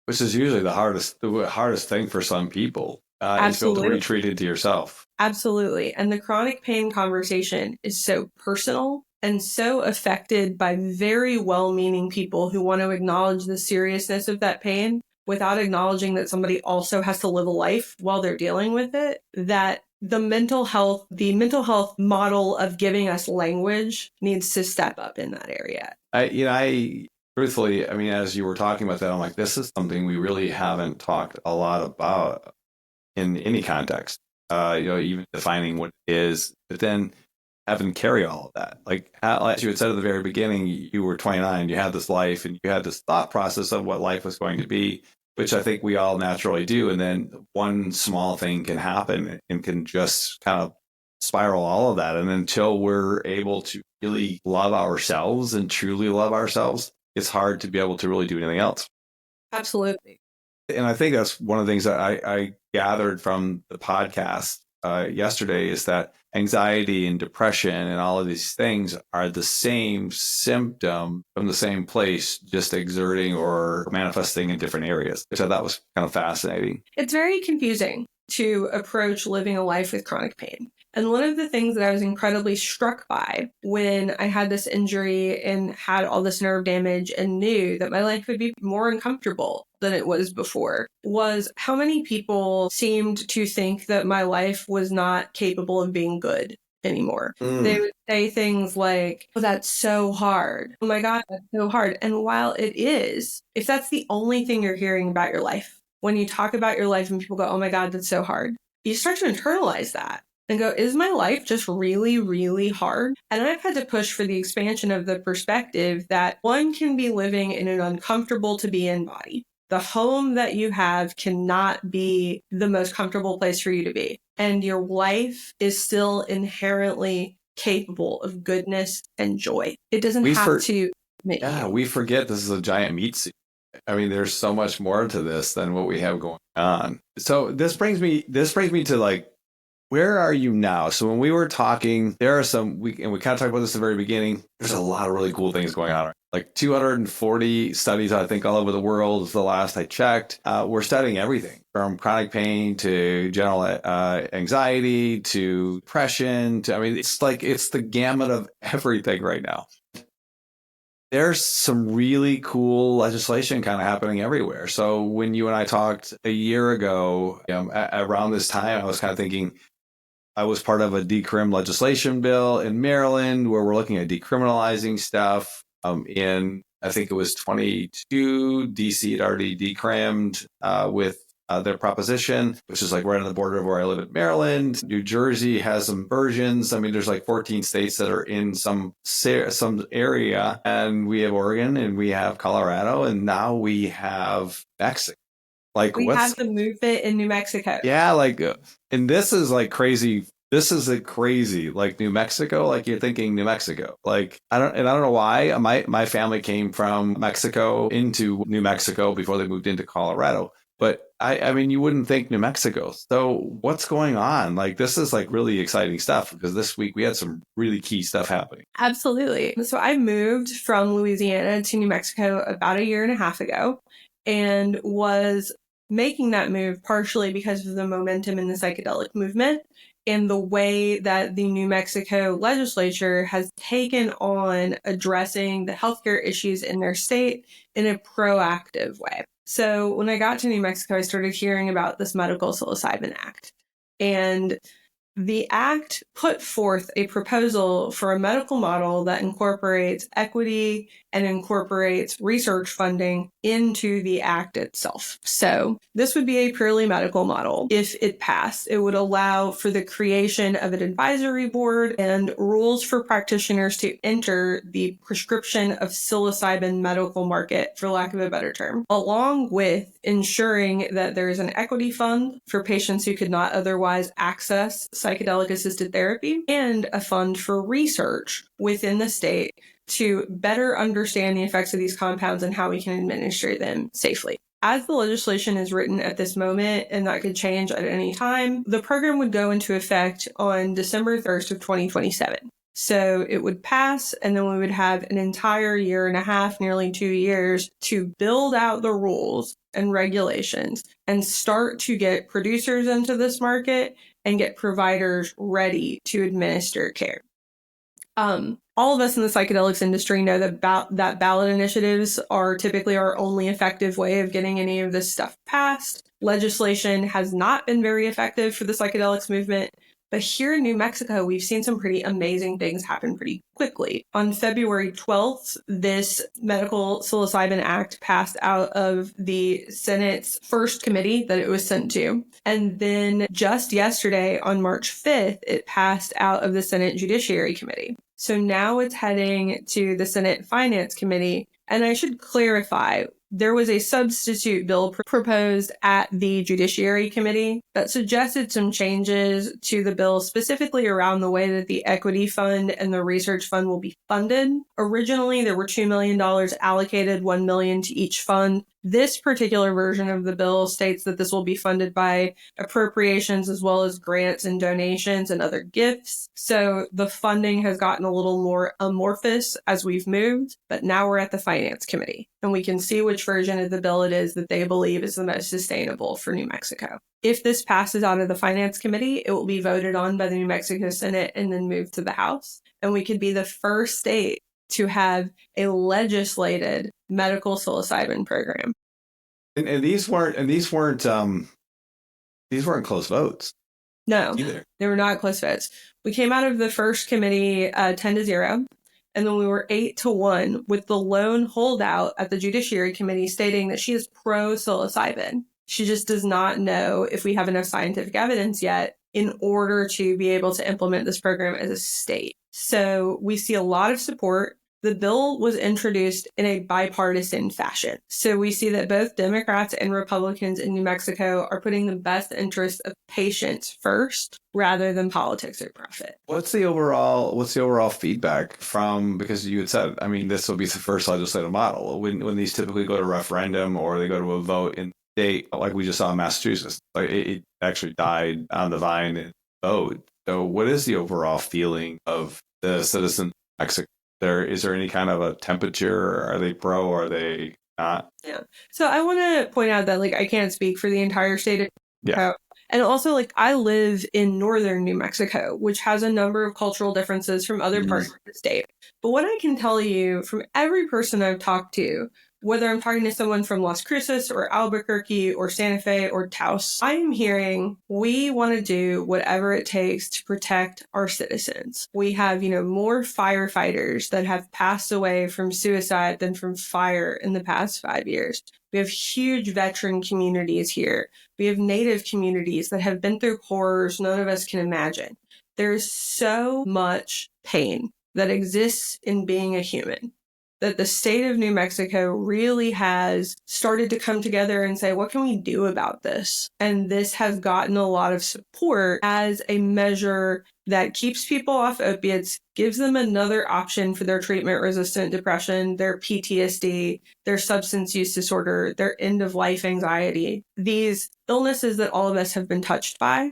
Which is usually the hardest thing for some people, is to be able to retreat into yourself.
Absolutely. And the chronic pain conversation is so personal and so affected by very well-meaning people who want to acknowledge the seriousness of that pain without acknowledging that somebody also has to live a life while they're dealing with it, that the mental health model of giving us language needs to step up in that area.
I truthfully, as you were talking about that, I'm like, this is something we really haven't talked a lot about in any context. Even defining what it is, but then having to carry all of that. Like, as you had said at the very beginning, you were 29, you had this life, and you had this thought process of what life was going to be, which I think we all naturally do. And then one small thing can happen and can just kind of spiral all of that. And until we're able to really love ourselves and truly love ourselves, it's hard to be able to really do anything else.
Absolutely.
And I think that's one of the things that I gathered from the podcast yesterday is that anxiety and depression and all of these things are the same symptom from the same place, just exerting or manifesting in different areas. So that was kind of fascinating.
It's very confusing to approach living a life with chronic pain. And one of the things that I was incredibly struck by when I had this injury and had all this nerve damage and knew that my life would be more uncomfortable than it was before was how many people seemed to think that my life was not capable of being good anymore. They would say things like, "Oh, that's so hard. Oh my God, that's so hard." And while it is, if that's the only thing you're hearing about your life, when you talk about your life and people go, "Oh my God, that's so hard," you start to internalize that and go, is my life just really, really hard? And I've had to push for the expansion of the perspective that one can be living in an uncomfortable to be in body. The home that you have cannot be the most comfortable place for you to be. And your life is still inherently capable of goodness and joy. It doesn't have to make you.
We forget this is a giant meat suit. I mean, there's so much more to this than what we have going on. So this brings me to like, where are you now? So when we were talking, there are we kind of talked about this at the very beginning. There's a lot of really cool things going on. Like 240 studies, I think, all over the world is the last I checked. We're studying everything from chronic pain to general anxiety to depression. I mean, it's the gamut of everything right now. There's some really cool legislation kind of happening everywhere. So when you and I talked a year ago, around this time, I was kind of thinking, I was part of a decrim legislation bill in Maryland where we're looking at decriminalizing stuff. In, I think it was 22, DC had already decrimmed with their proposition, which is like right on the border of where I live in Maryland. New Jersey has some versions. I mean, there's like 14 states that are in some area, and we have Oregon and we have Colorado, and now we have Mexico. Like,
we have the movement in New Mexico.
Yeah, like, and this is like crazy. This is a crazy, like New Mexico, like you're thinking New Mexico. Like, I don't know why. My family came from Mexico into New Mexico before they moved into Colorado. But I mean, you wouldn't think New Mexico. So what's going on? Like, this is like really exciting stuff because this week we had some really key stuff happening.
Absolutely. So I moved from Louisiana to New Mexico about a year and a half ago and was making that move partially because of the momentum in the psychedelic movement and the way that the New Mexico legislature has taken on addressing the healthcare issues in their state in a proactive way. So when I got to New Mexico, I started hearing about this Medical Psilocybin Act. And the act put forth a proposal for a medical model that incorporates equity and incorporates research funding into the act itself. So this would be a purely medical model. If it passed, it would allow for the creation of an advisory board and rules for practitioners to enter the prescription of psilocybin medical market, for lack of a better term, along with ensuring that there is an equity fund for patients who could not otherwise access psychedelic assisted therapy and a fund for research within the state to better understand the effects of these compounds and how we can administer them safely. As the legislation is written at this moment, and that could change at any time, the program would go into effect on December 1st of 2027. So it would pass, and then we would have an entire year and a half, nearly 2 years, to build out the rules and regulations and start to get producers into this market and get providers ready to administer care. All of us in the psychedelics industry know that that ballot initiatives are typically our only effective way of getting any of this stuff passed. Legislation has not been very effective for the psychedelics movement, but here in New Mexico, we've seen some pretty amazing things happen pretty quickly. On February 12th, this Medical Psilocybin Act passed out of the Senate's first committee that it was sent to. And then just yesterday, on March 5th, it passed out of the Senate Judiciary Committee. So now it's heading to the Senate Finance Committee. And I should clarify, there was a substitute bill proposed at the Judiciary Committee that suggested some changes to the bill, specifically around the way that the equity fund and the research fund will be funded. Originally, there were $2 million allocated, $1 million to each fund. This particular version of the bill states that this will be funded by appropriations as well as grants and donations and other gifts. So the funding has gotten a little more amorphous as we've moved, but now we're at the Finance Committee and we can see which version of the bill it is that they believe is the most sustainable for New Mexico. If this passes out of the Finance Committee, it will be voted on by the New Mexico Senate and then moved to the House. And we could be the first state to have a legislated medical psilocybin program.
And these weren't close votes.
No,
either.
They were not close votes. We came out of the first committee 10-0, and then we were 8-1 with the lone holdout at the Judiciary Committee stating that she is pro psilocybin. She just does not know if we have enough scientific evidence yet in order to be able to implement this program as a state. So we see a lot of support The bill was introduced in a bipartisan fashion. So we see that both Democrats and Republicans in New Mexico are putting the best interests of patients first rather than politics or profit.
What's the overall feedback from, because you had said, I mean, this will be the first legislative model. When these typically go to referendum or they go to a vote in state, like we just saw in Massachusetts, like it actually died on the vine and vote. So what is the overall feeling of the citizens of Mexico? Is there any kind of a temperature? Are they pro? Or are they not?
Yeah. So I want to point out that I can't speak for the entire state of New Mexico. And also I live in northern New Mexico, which has a number of cultural differences from other parts of the state. But what I can tell you from every person I've talked to, whether I'm talking to someone from Las Cruces or Albuquerque or Santa Fe or Taos, I am hearing we want to do whatever it takes to protect our citizens. We have, more firefighters that have passed away from suicide than from fire in the past 5 years. We have huge veteran communities here. We have Native communities that have been through horrors none of us can imagine. There's so much pain that exists in being a human, that the state of New Mexico really has started to come together and say, what can we do about this? And this has gotten a lot of support as a measure that keeps people off opiates, gives them another option for their treatment-resistant depression, their PTSD, their substance use disorder, their end-of-life anxiety, these illnesses that all of us have been touched by.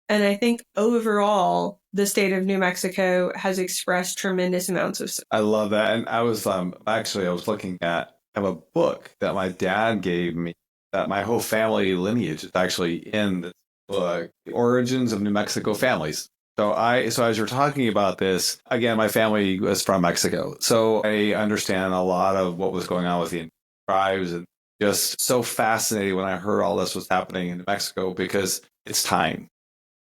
And I think overall, the state of New Mexico has expressed tremendous amounts of support.
I love that. And I was looking at a book that my dad gave me, that my whole family lineage is actually in this book, The Origins of New Mexico Families. So as you're talking about this, again, my family was from Mexico. So I understand a lot of what was going on with the tribes, and just so fascinating when I heard all this was happening in New Mexico, because it's time.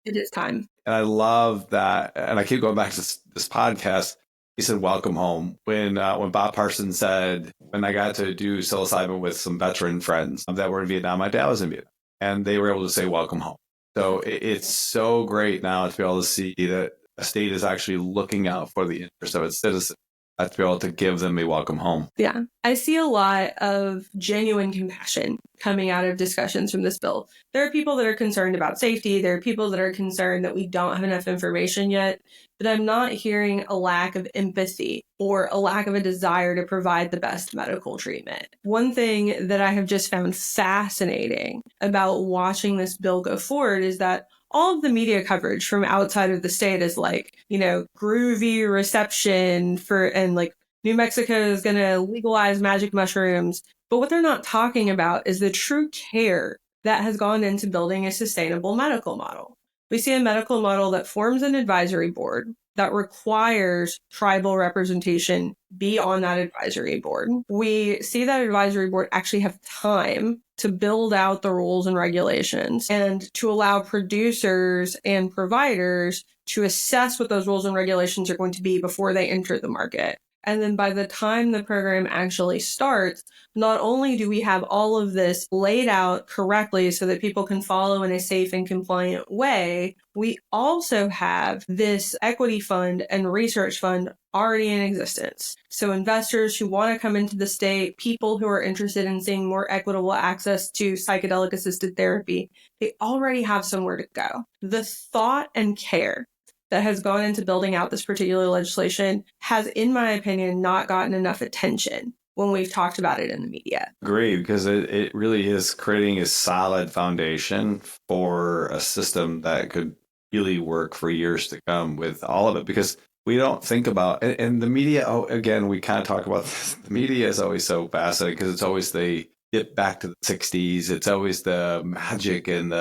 It is time.
And I love that. And I keep going back to this podcast. He said, welcome home. When Bob Parsons said, when I got to do psilocybin with some veteran friends that were in Vietnam, my dad was in Vietnam, and they were able to say, welcome home. So it's so great now to be able to see that a state is actually looking out for the interests of its citizens, to be able to give them a welcome home.
Yeah. I see a lot of genuine compassion coming out of discussions from this bill. There are people that are concerned about safety. There are people that are concerned that we don't have enough information yet. But I'm not hearing a lack of empathy or a lack of a desire to provide the best medical treatment. One thing that I have just found fascinating about watching this bill go forward is that all of the media coverage from outside of the state is groovy reception and New Mexico is going to legalize magic mushrooms. But what they're not talking about is the true care that has gone into building a sustainable medical model. We see a medical model that forms an advisory board that requires tribal representation be on that advisory board. We see that advisory board actually have time to build out the rules and regulations and to allow producers and providers to assess what those rules and regulations are going to be before they enter the market. And then by the time the program actually starts, not only do we have all of this laid out correctly so that people can follow in a safe and compliant way, we also have this equity fund and research fund already in existence. So investors who want to come into the state, people who are interested in seeing more equitable access to psychedelic assisted therapy, they already have somewhere to go. The thought and care that has gone into building out this particular legislation has, in my opinion, not gotten enough attention when we've talked about it in the media.
Agree, because it really is creating a solid foundation for a system that could really work for years to come with all of it, because we don't think about, and the media, again, we kind of talk about this. The media is always so fascinating because it's always they get back to the 60s. It's always the magic and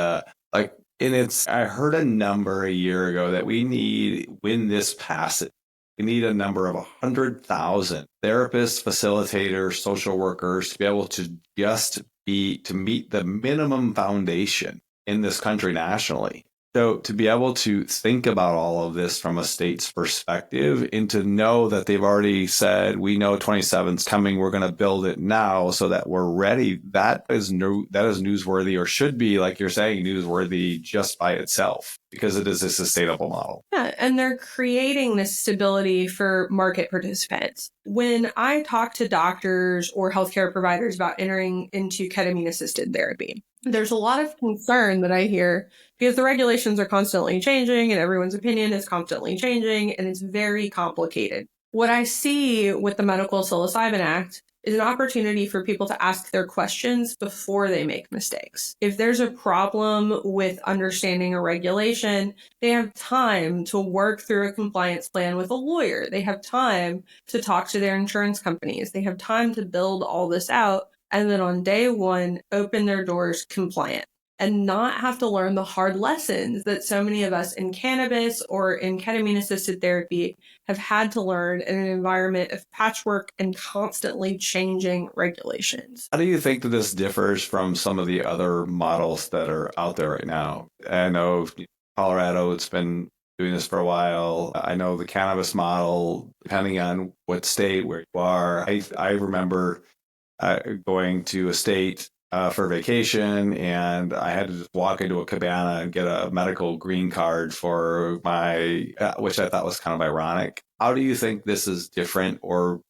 I heard a number a year ago that when this passes, we need a number of 100,000 therapists, facilitators, social workers to be able to meet the minimum foundation in this country nationally. So to be able to think about all of this from a state's perspective and to know that they've already said, we know 27's coming, we're going to build it now so that we're ready. That is newsworthy, or should be, like you're saying, newsworthy just by itself, because it is a sustainable model.
Yeah, and they're creating this stability for market participants. When I talk to doctors or healthcare providers about entering into ketamine-assisted therapy, there's a lot of concern that I hear because the regulations are constantly changing and everyone's opinion is constantly changing, and it's very complicated. What I see with the Medical Psilocybin Act is an opportunity for people to ask their questions before they make mistakes. If there's a problem with understanding a regulation, they have time to work through a compliance plan with a lawyer. They have time to talk to their insurance companies. They have time to build all this out, and then on day one, open their doors compliant and not have to learn the hard lessons that so many of us in cannabis or in ketamine-assisted therapy have had to learn in an environment of patchwork and constantly changing regulations.
How do you think that this differs from some of the other models that are out there right now? I know Colorado, it's been doing this for a while. I know the cannabis model, depending on what state, where you are. I remember going to a state for vacation, and I had to just walk into a cabana and get a medical green card for my, which I thought was kind of ironic. How do you think this is different, or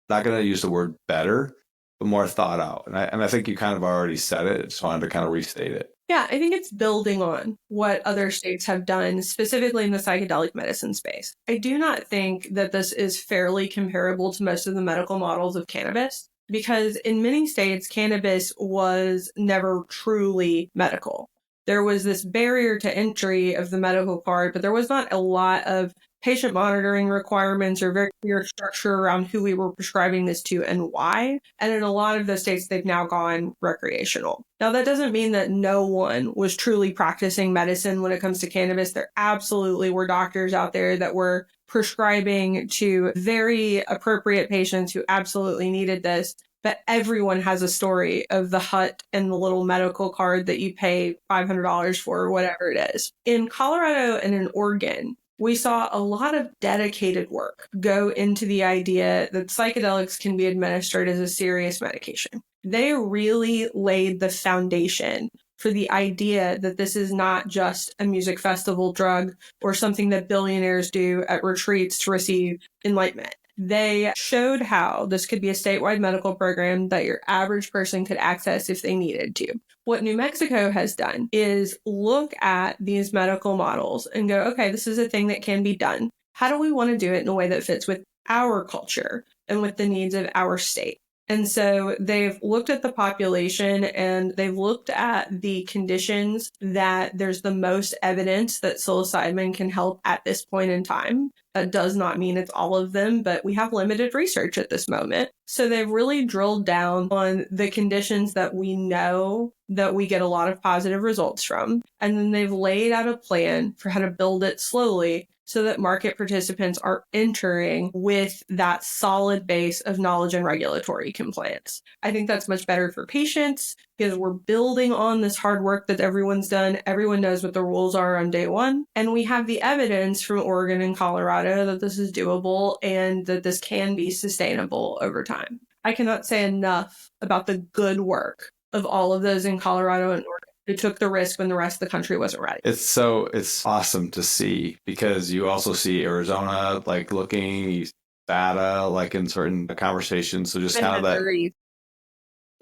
not going to use the word better, but more thought out? And I think you kind of already said it. I just wanted to kind of restate it.
Yeah, I think it's building on what other states have done, specifically in the psychedelic medicine space. I do not think that this is fairly comparable to most of the medical models of cannabis, because in many states, cannabis was never truly medical. There was this barrier to entry of the medical card, but there was not a lot of patient monitoring requirements or very clear structure around who we were prescribing this to and why. And in a lot of those states, they've now gone recreational. Now, that doesn't mean that no one was truly practicing medicine when it comes to cannabis. There absolutely were doctors out there that were prescribing to very appropriate patients who absolutely needed this. But everyone has a story of the hut and the little medical card that you pay $500 for, or whatever it is. In Colorado and in Oregon, we saw a lot of dedicated work go into the idea that psychedelics can be administered as a serious medication. They really laid the foundation for the idea that this is not just a music festival drug or something that billionaires do at retreats to receive enlightenment. They showed how this could be a statewide medical program that your average person could access if they needed to. What New Mexico has done is look at these medical models and go, okay, this is a thing that can be done. How do we want to do it in a way that fits with our culture and with the needs of our state? And so they've looked at the population and they've looked at the conditions that there's the most evidence that psilocybin can help at this point in time. That does not mean it's all of them, but we have limited research at this moment. So they've really drilled down on the conditions that we know that we get a lot of positive results from. And then they've laid out a plan for how to build it slowly so that market participants are entering with that solid base of knowledge and regulatory compliance. I think that's much better for patients because we're building on this hard work that everyone's done. Everyone knows what the rules are on day one. And we have the evidence from Oregon and Colorado that this is doable and that this can be sustainable over time. I cannot say enough about the good work of all of those in Colorado and Oregon who took the risk when the rest of the country wasn't ready.
It's awesome to see, because you also see Arizona like looking data like in certain conversations. So just kind of that,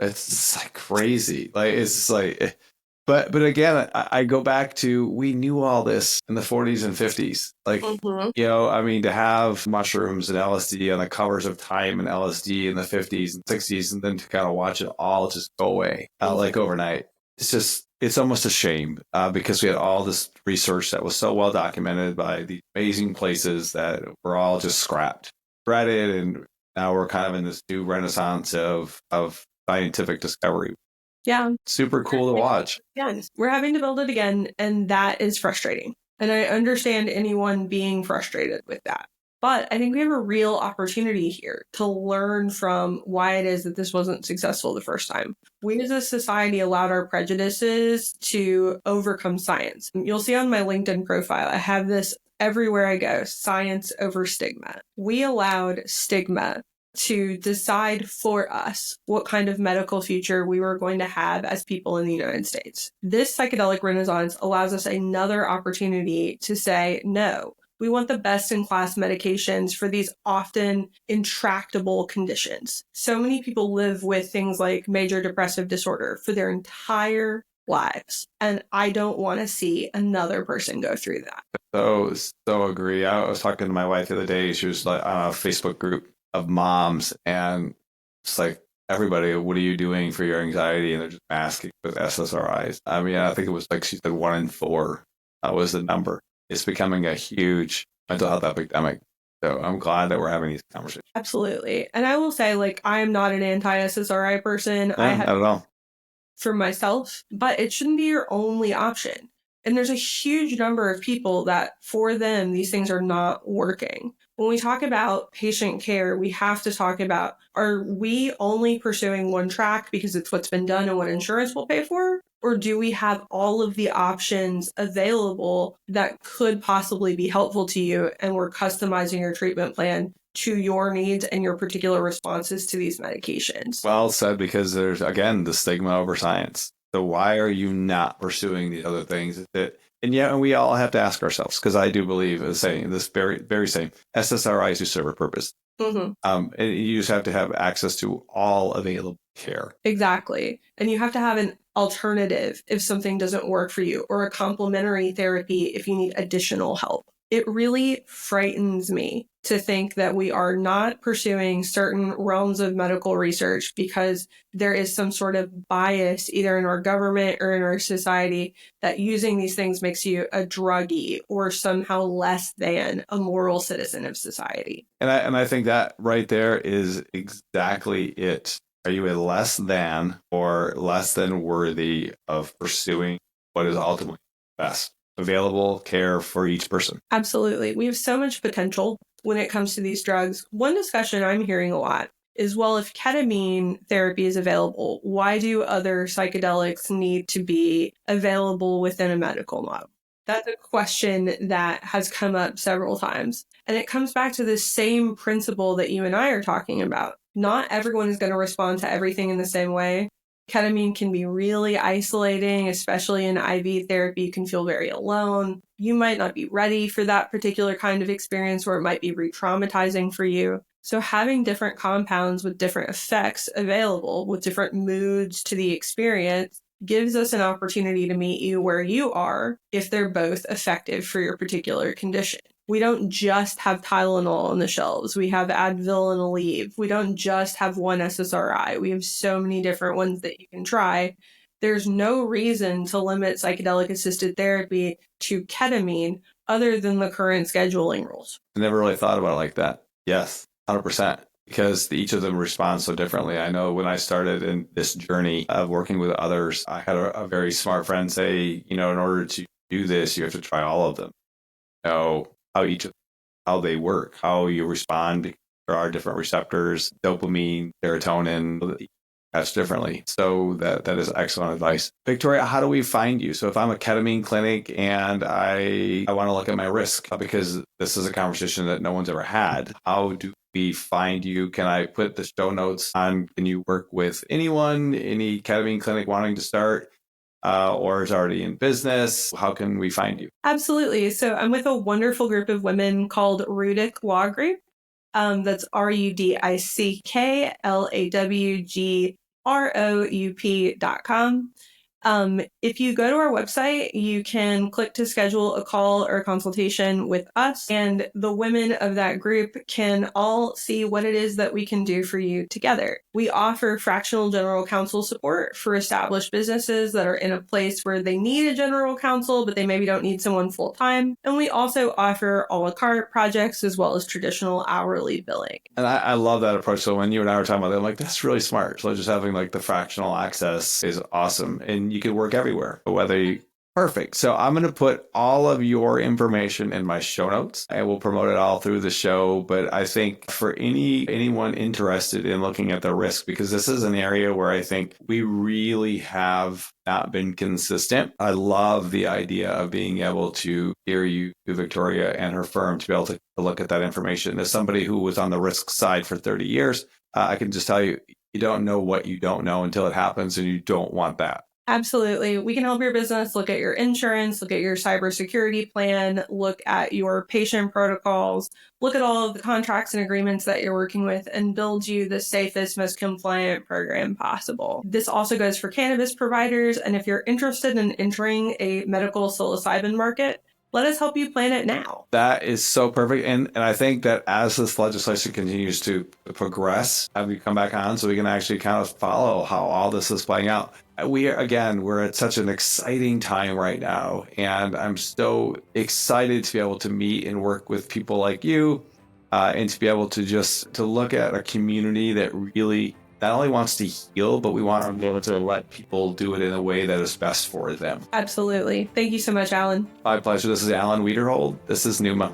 it's like crazy. Like it's like, but again, I go back to, we knew all this in the 40s and 50s. Like, you know, I mean, to have mushrooms and LSD on the covers of Time and LSD in the 50s and 60s, and then to kind of watch it all just go away like overnight. It's almost a shame because we had all this research that was so well documented by these amazing places that were all just scrapped, shredded, and now we're kind of in this new renaissance of scientific discovery.
Yeah.
Super cool to watch.
Yeah. We're having to build it again, and that is frustrating. And I understand anyone being frustrated with that. But I think we have a real opportunity here to learn from why it is that this wasn't successful the first time. We as a society allowed our prejudices to overcome science. You'll see on my LinkedIn profile, I have this everywhere I go, science over stigma. We allowed stigma to decide for us what kind of medical future we were going to have as people in the United States. This psychedelic renaissance allows us another opportunity to say, no, we want the best in class medications for these often intractable conditions. So many people live with things like major depressive disorder for their entire lives. And I don't want to see another person go through that.
So agree. I was talking to my wife the other day. She was like on a Facebook group of moms, and it's like, everybody, what are you doing for your anxiety? And they're just masking with SSRIs. I mean, I think it was like she said 1 in 4 was the number. It's becoming a huge mental health epidemic. So I'm glad that we're having these conversations.
Absolutely. And I will say, like, I am not an anti-SSRI person.
No,
I have
not at all.
for myself, but it shouldn't be your only option. And there's a huge number of people that for them, these things are not working. When we talk about patient care, we have to talk about, are we only pursuing one track because it's what's been done and what insurance will pay for? Or do we have all of the options available that could possibly be helpful to you, and we're customizing your treatment plan to your needs and your particular responses to these medications?
Well said, because there's, again, the stigma over science. So why are you not pursuing these other things? And we all have to ask ourselves, because I do believe in saying this very, very same, SSRIs do serve a purpose.
Mm-hmm.
And you just have to have access to all available care.
Exactly. And you have to have an alternative if something doesn't work for you, or a complementary therapy if you need additional help. It really frightens me to think that we are not pursuing certain realms of medical research because there is some sort of bias either in our government or in our society that using these things makes you a druggie or somehow less than a moral citizen of society.
And I think that right there is exactly it. Are you a less than or less than worthy of pursuing what is ultimately best available care for each person?
Absolutely. We have so much potential when it comes to these drugs. One discussion I'm hearing a lot is, well, if ketamine therapy is available, why do other psychedelics need to be available within a medical model? That's a question that has come up several times. And it comes back to the same principle that you and I are talking about. Not everyone is going to respond to everything in the same way. Ketamine can be really isolating, especially in IV therapy. You can feel very alone. You might not be ready for that particular kind of experience, or it might be re-traumatizing for you. So having different compounds with different effects available, with different moods to the experience, gives us an opportunity to meet you where you are if they're both effective for your particular condition. We don't just have Tylenol on the shelves. We have Advil and Aleve. We don't just have one SSRI. We have so many different ones that you can try. There's no reason to limit psychedelic-assisted therapy to ketamine other than the current scheduling rules.
I never really thought about it like that. Yes, 100%. Because each of them respond so differently. I know when I started in this journey of working with others, I had a very smart friend say, in order to do this, you have to try all of them. Know how they work, how you respond. There are different receptors, dopamine, serotonin, that's differently. So that is excellent advice. Victoria, how do we find you? So if I'm a ketamine clinic and I want to look at my risk, because this is a conversation that no one's ever had, how do we find you? Can I put the show notes on? Can you work with anyone, any ketamine clinic wanting to start? Or is already in business? How can we find you?
Absolutely. So I'm with a wonderful group of women called Rudick Law Group. That's RUDICKLAWGROUP.com. If you go to our website, you can click to schedule a call or a consultation with us, and the women of that group can all see what it is that we can do for you together. We offer fractional general counsel support for established businesses that are in a place where they need a general counsel, but they maybe don't need someone full time. And we also offer a la carte projects as well as traditional hourly billing.
And I love that approach. So when you and I were talking about that, I'm like, that's really smart. So just having like the fractional access is awesome. And you can work everywhere, whether Perfect. So I'm going to put all of your information in my show notes and we'll promote it all through the show. But I think for anyone interested in looking at the risk, because this is an area where I think we really have not been consistent. I love the idea of being able to hear you, Victoria, and her firm to be able to look at that information. As somebody who was on the risk side for 30 years, I can just tell you, you don't know what you don't know until it happens, and you don't want that.
Absolutely. We can help your business look at your insurance, look at your cybersecurity plan, look at your patient protocols, look at all of the contracts and agreements that you're working with, and build you the safest, most compliant program possible. This also goes for cannabis providers. And if you're interested in entering a medical psilocybin market, let us help you plan it now.
That is so perfect. And I think that as this legislation continues to progress, have you come back on so we can actually kind of follow how all this is playing out. We're at such an exciting time right now. And I'm so excited to be able to meet and work with people like you and to be able to look at a community that really not only wants to heal, but we want to be able to let people do it in a way that is best for them.
Absolutely. Thank you so much, Alan.
My pleasure. This is Alan Wiederhold. This is Neuma.